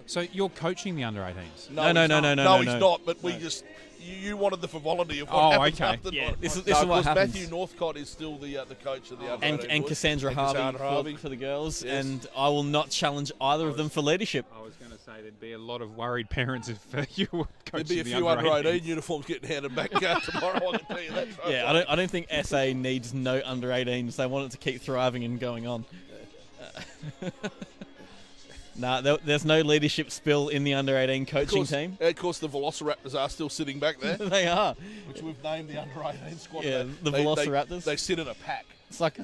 So you're coaching the under-18s? No, he's not. But you wanted the frivolity of what happened after yeah, night. this is what happens. Matthew Northcott is still the coach of the under-18 and Cassandra Harvey for the girls, yes. And I will not challenge either of them for leadership. I was going to say there'd be a lot of worried parents if you were coaching There'd be a few under-18 uniforms getting handed back tomorrow, I can tell you that. Yeah, I don't think SA needs no under-18s. They want it to keep thriving and going on. There's no leadership spill in the under-18 coaching team. Of course, the Velociraptors are still sitting back there. They are. Which we've named the under-18 squad. Yeah, the Velociraptors. They sit in a pack. It's like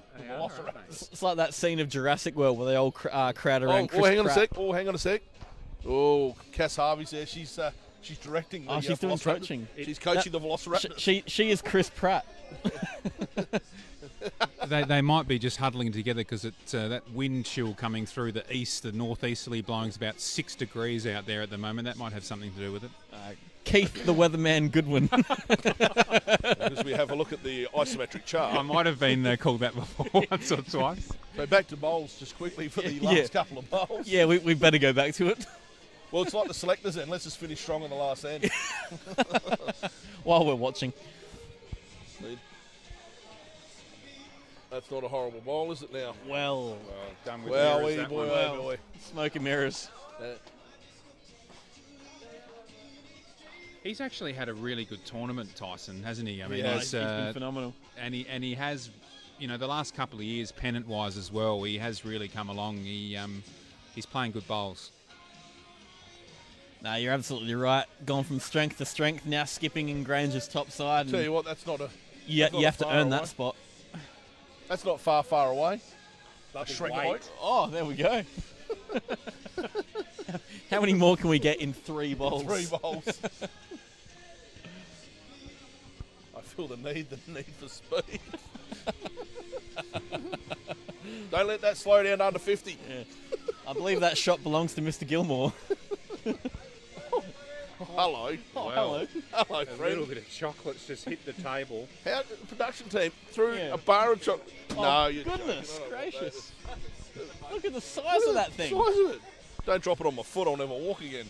it's like that scene of Jurassic World where they all crowd around Chris hang on Pratt. hang on a sec. Oh, Cass Harvey's there. She's directing. She's doing coaching. She's coaching the Velociraptors. She is Chris Pratt. They might be just huddling together because that wind chill coming through the east, the northeasterly blowing is about 6 degrees out there at the moment. That might have something to do with it. Keith the Weatherman Goodwin. As we have a look at the isometric chart. I might have been called that before once or twice. So back to bowls just quickly for the last couple of bowls. Yeah, we better go back to it. Well, it's like the selectors then. Let's just finish strong on the last end. While we're watching. That's not a horrible bowl, is it now? Well done with mirrors, boy. Smoke and mirrors. He's actually had a really good tournament, Tyson, hasn't he? I mean, he's been phenomenal. And he has, the last couple of years, pennant-wise as well, he has really come along. He's playing good bowls. No, you're absolutely right. Gone from strength to strength, now skipping in Granger's top side. Tell you what, that's not a... You have to earn that spot. That's not far away. Oh, there we go. How many more can we get in 3 bowls? 3 bowls. I feel the need for speed. Don't let that slow down under 50. Yeah. I believe that shot belongs to Mr. Gilmore. Hello. Hello, friend. A little bit of chocolate's just hit the table. How the production team threw a bar of chocolate? Oh, goodness gracious. Look at the size of that thing. The size of it. Don't drop it on my foot, I'll never walk again.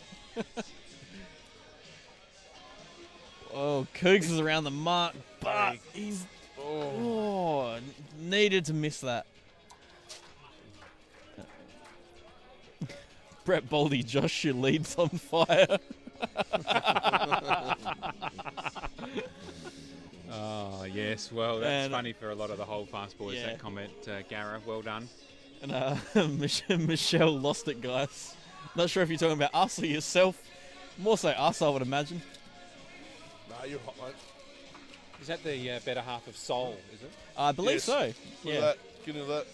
Oh, Cougs is around the mark, but he's needed to miss that. Brett Boldy, Josh, your lead's on fire. Oh, yes. Well, that's funny for a lot of the whole fast boys, that comment. Garra, well done. And Michelle lost it, guys. Not sure if you're talking about us or yourself. More so us, I would imagine. Nah, you're hot, mate. Is that the better half of Soul, is it? I believe Yes. so. Look Yeah. at that. Get into that.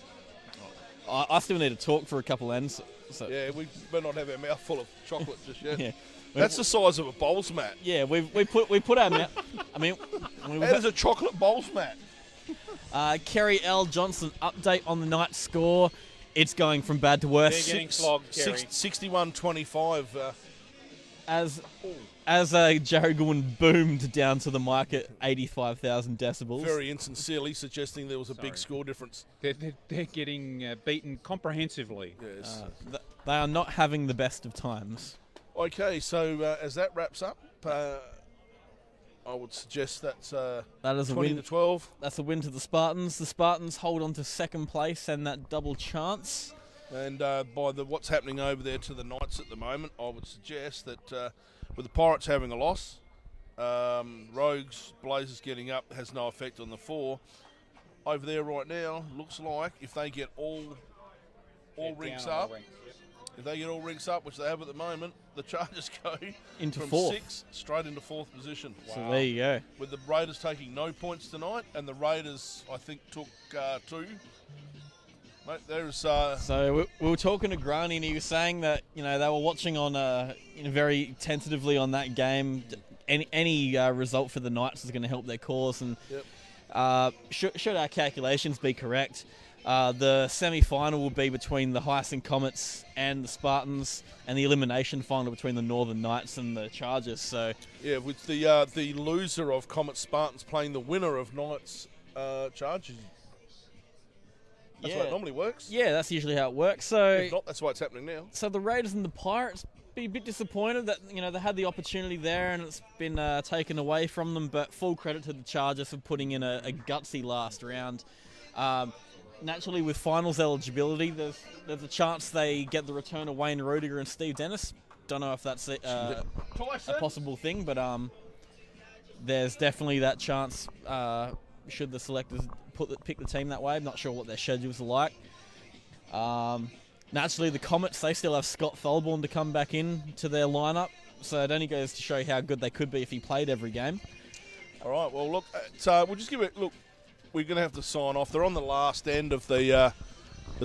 I still need to talk for a couple ends. So. Yeah, we better not have our mouth full of chocolate just yet. Yeah. That's the size of a bowls mat. Yeah, we put our mouth. I mean, That is a chocolate bowls mat. Kerry L. Johnson update on the night score. It's going from bad to worse. They're getting flogged, Kerry. 61-25. As Jared Goodwin boomed down to the mic at 85,000 decibels. Very insincerely suggesting there was a big score difference. They're getting beaten comprehensively. Yes. They are not having the best of times. Okay, so as that wraps up, I would suggest that's That is a 20 win. to 12. That's a win to the Spartans. The Spartans hold on to second place and that double chance. And by what's happening over there to the Knights at the moment, I would suggest that with the Pirates having a loss, Rogues, Blazers getting up has no effect on the 4. Over there right now, looks like if they get all rinks up, if they get all rinks up, which they have at the moment, the Chargers go Into from fourth. 6 straight into 4th position. So there you go. With the Raiders taking no points tonight, and the Raiders, I think, took 2. Mate, there's So we were talking to Granny, and he was saying that they were watching on very tentatively on that game. Any result for the Knights is going to help their cause, and should our calculations be correct, the semi-final will be between the Hyacinth Comets and the Spartans, and the elimination final between the Northern Knights and the Chargers. So yeah, with the loser of Comet Spartans playing the winner of Knights Chargers. That's how it normally works. Yeah, that's usually how it works. So If not, that's why it's happening now. So the Raiders and the Pirates be a bit disappointed that they had the opportunity there and it's been taken away from them. But full credit to the Chargers for putting in a gutsy last round. Naturally, with finals eligibility, there's a chance they get the return of Wayne Rudiger and Steve Dennis. Don't know if that's a possible thing, but there's definitely that chance. Should the selectors pick the team that way? I'm not sure what their schedules are like. Naturally, the Comets, they still have Scott Tholborn to come back in to their lineup, so it only goes to show how good they could be if he played every game. All right, well, look, we'll just give it... Look, we're going to have to sign off. They're on the last end of the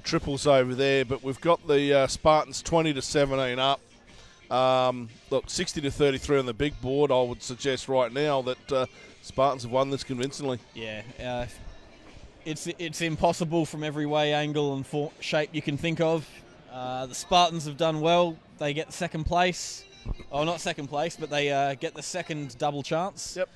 triples over there, but we've got the Spartans 20-17 up. Look, 60-33 on the big board. I would suggest right now that Spartans have won this convincingly. Yeah, it's impossible from every way, angle, and shape you can think of. The Spartans have done well. They get second place. Oh, not second place, but they get the second double chance. Yep.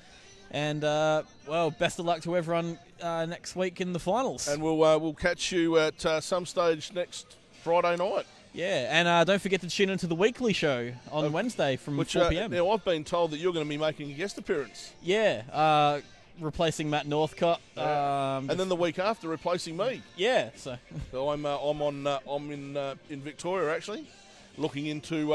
And, best of luck to everyone next week in the finals. And we'll catch you at some stage next Friday night. Yeah, and don't forget to tune into the weekly show on Wednesday from 4 p.m. Now, I've been told that you're going to be making a guest appearance. Yeah, replacing Matt Northcott. And then the week after, replacing me. Yeah, so I'm in Victoria actually, looking into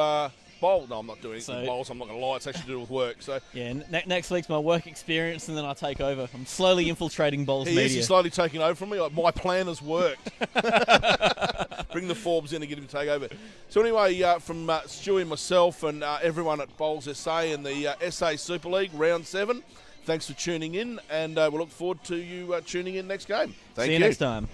bowl. No, I'm not doing bowls. I'm not going to lie. It's actually to do with work. So yeah, next week's my work experience, and then I take over. I'm slowly infiltrating bowls media. He's slowly taking over from me. My plan has worked. Bring the Forbes in and get him to take over. So anyway, from Stewie and myself and everyone at Bowls SA and the SA Super League Round 7, thanks for tuning in, and we'll look forward to you tuning in next game. Thank you. See you next time.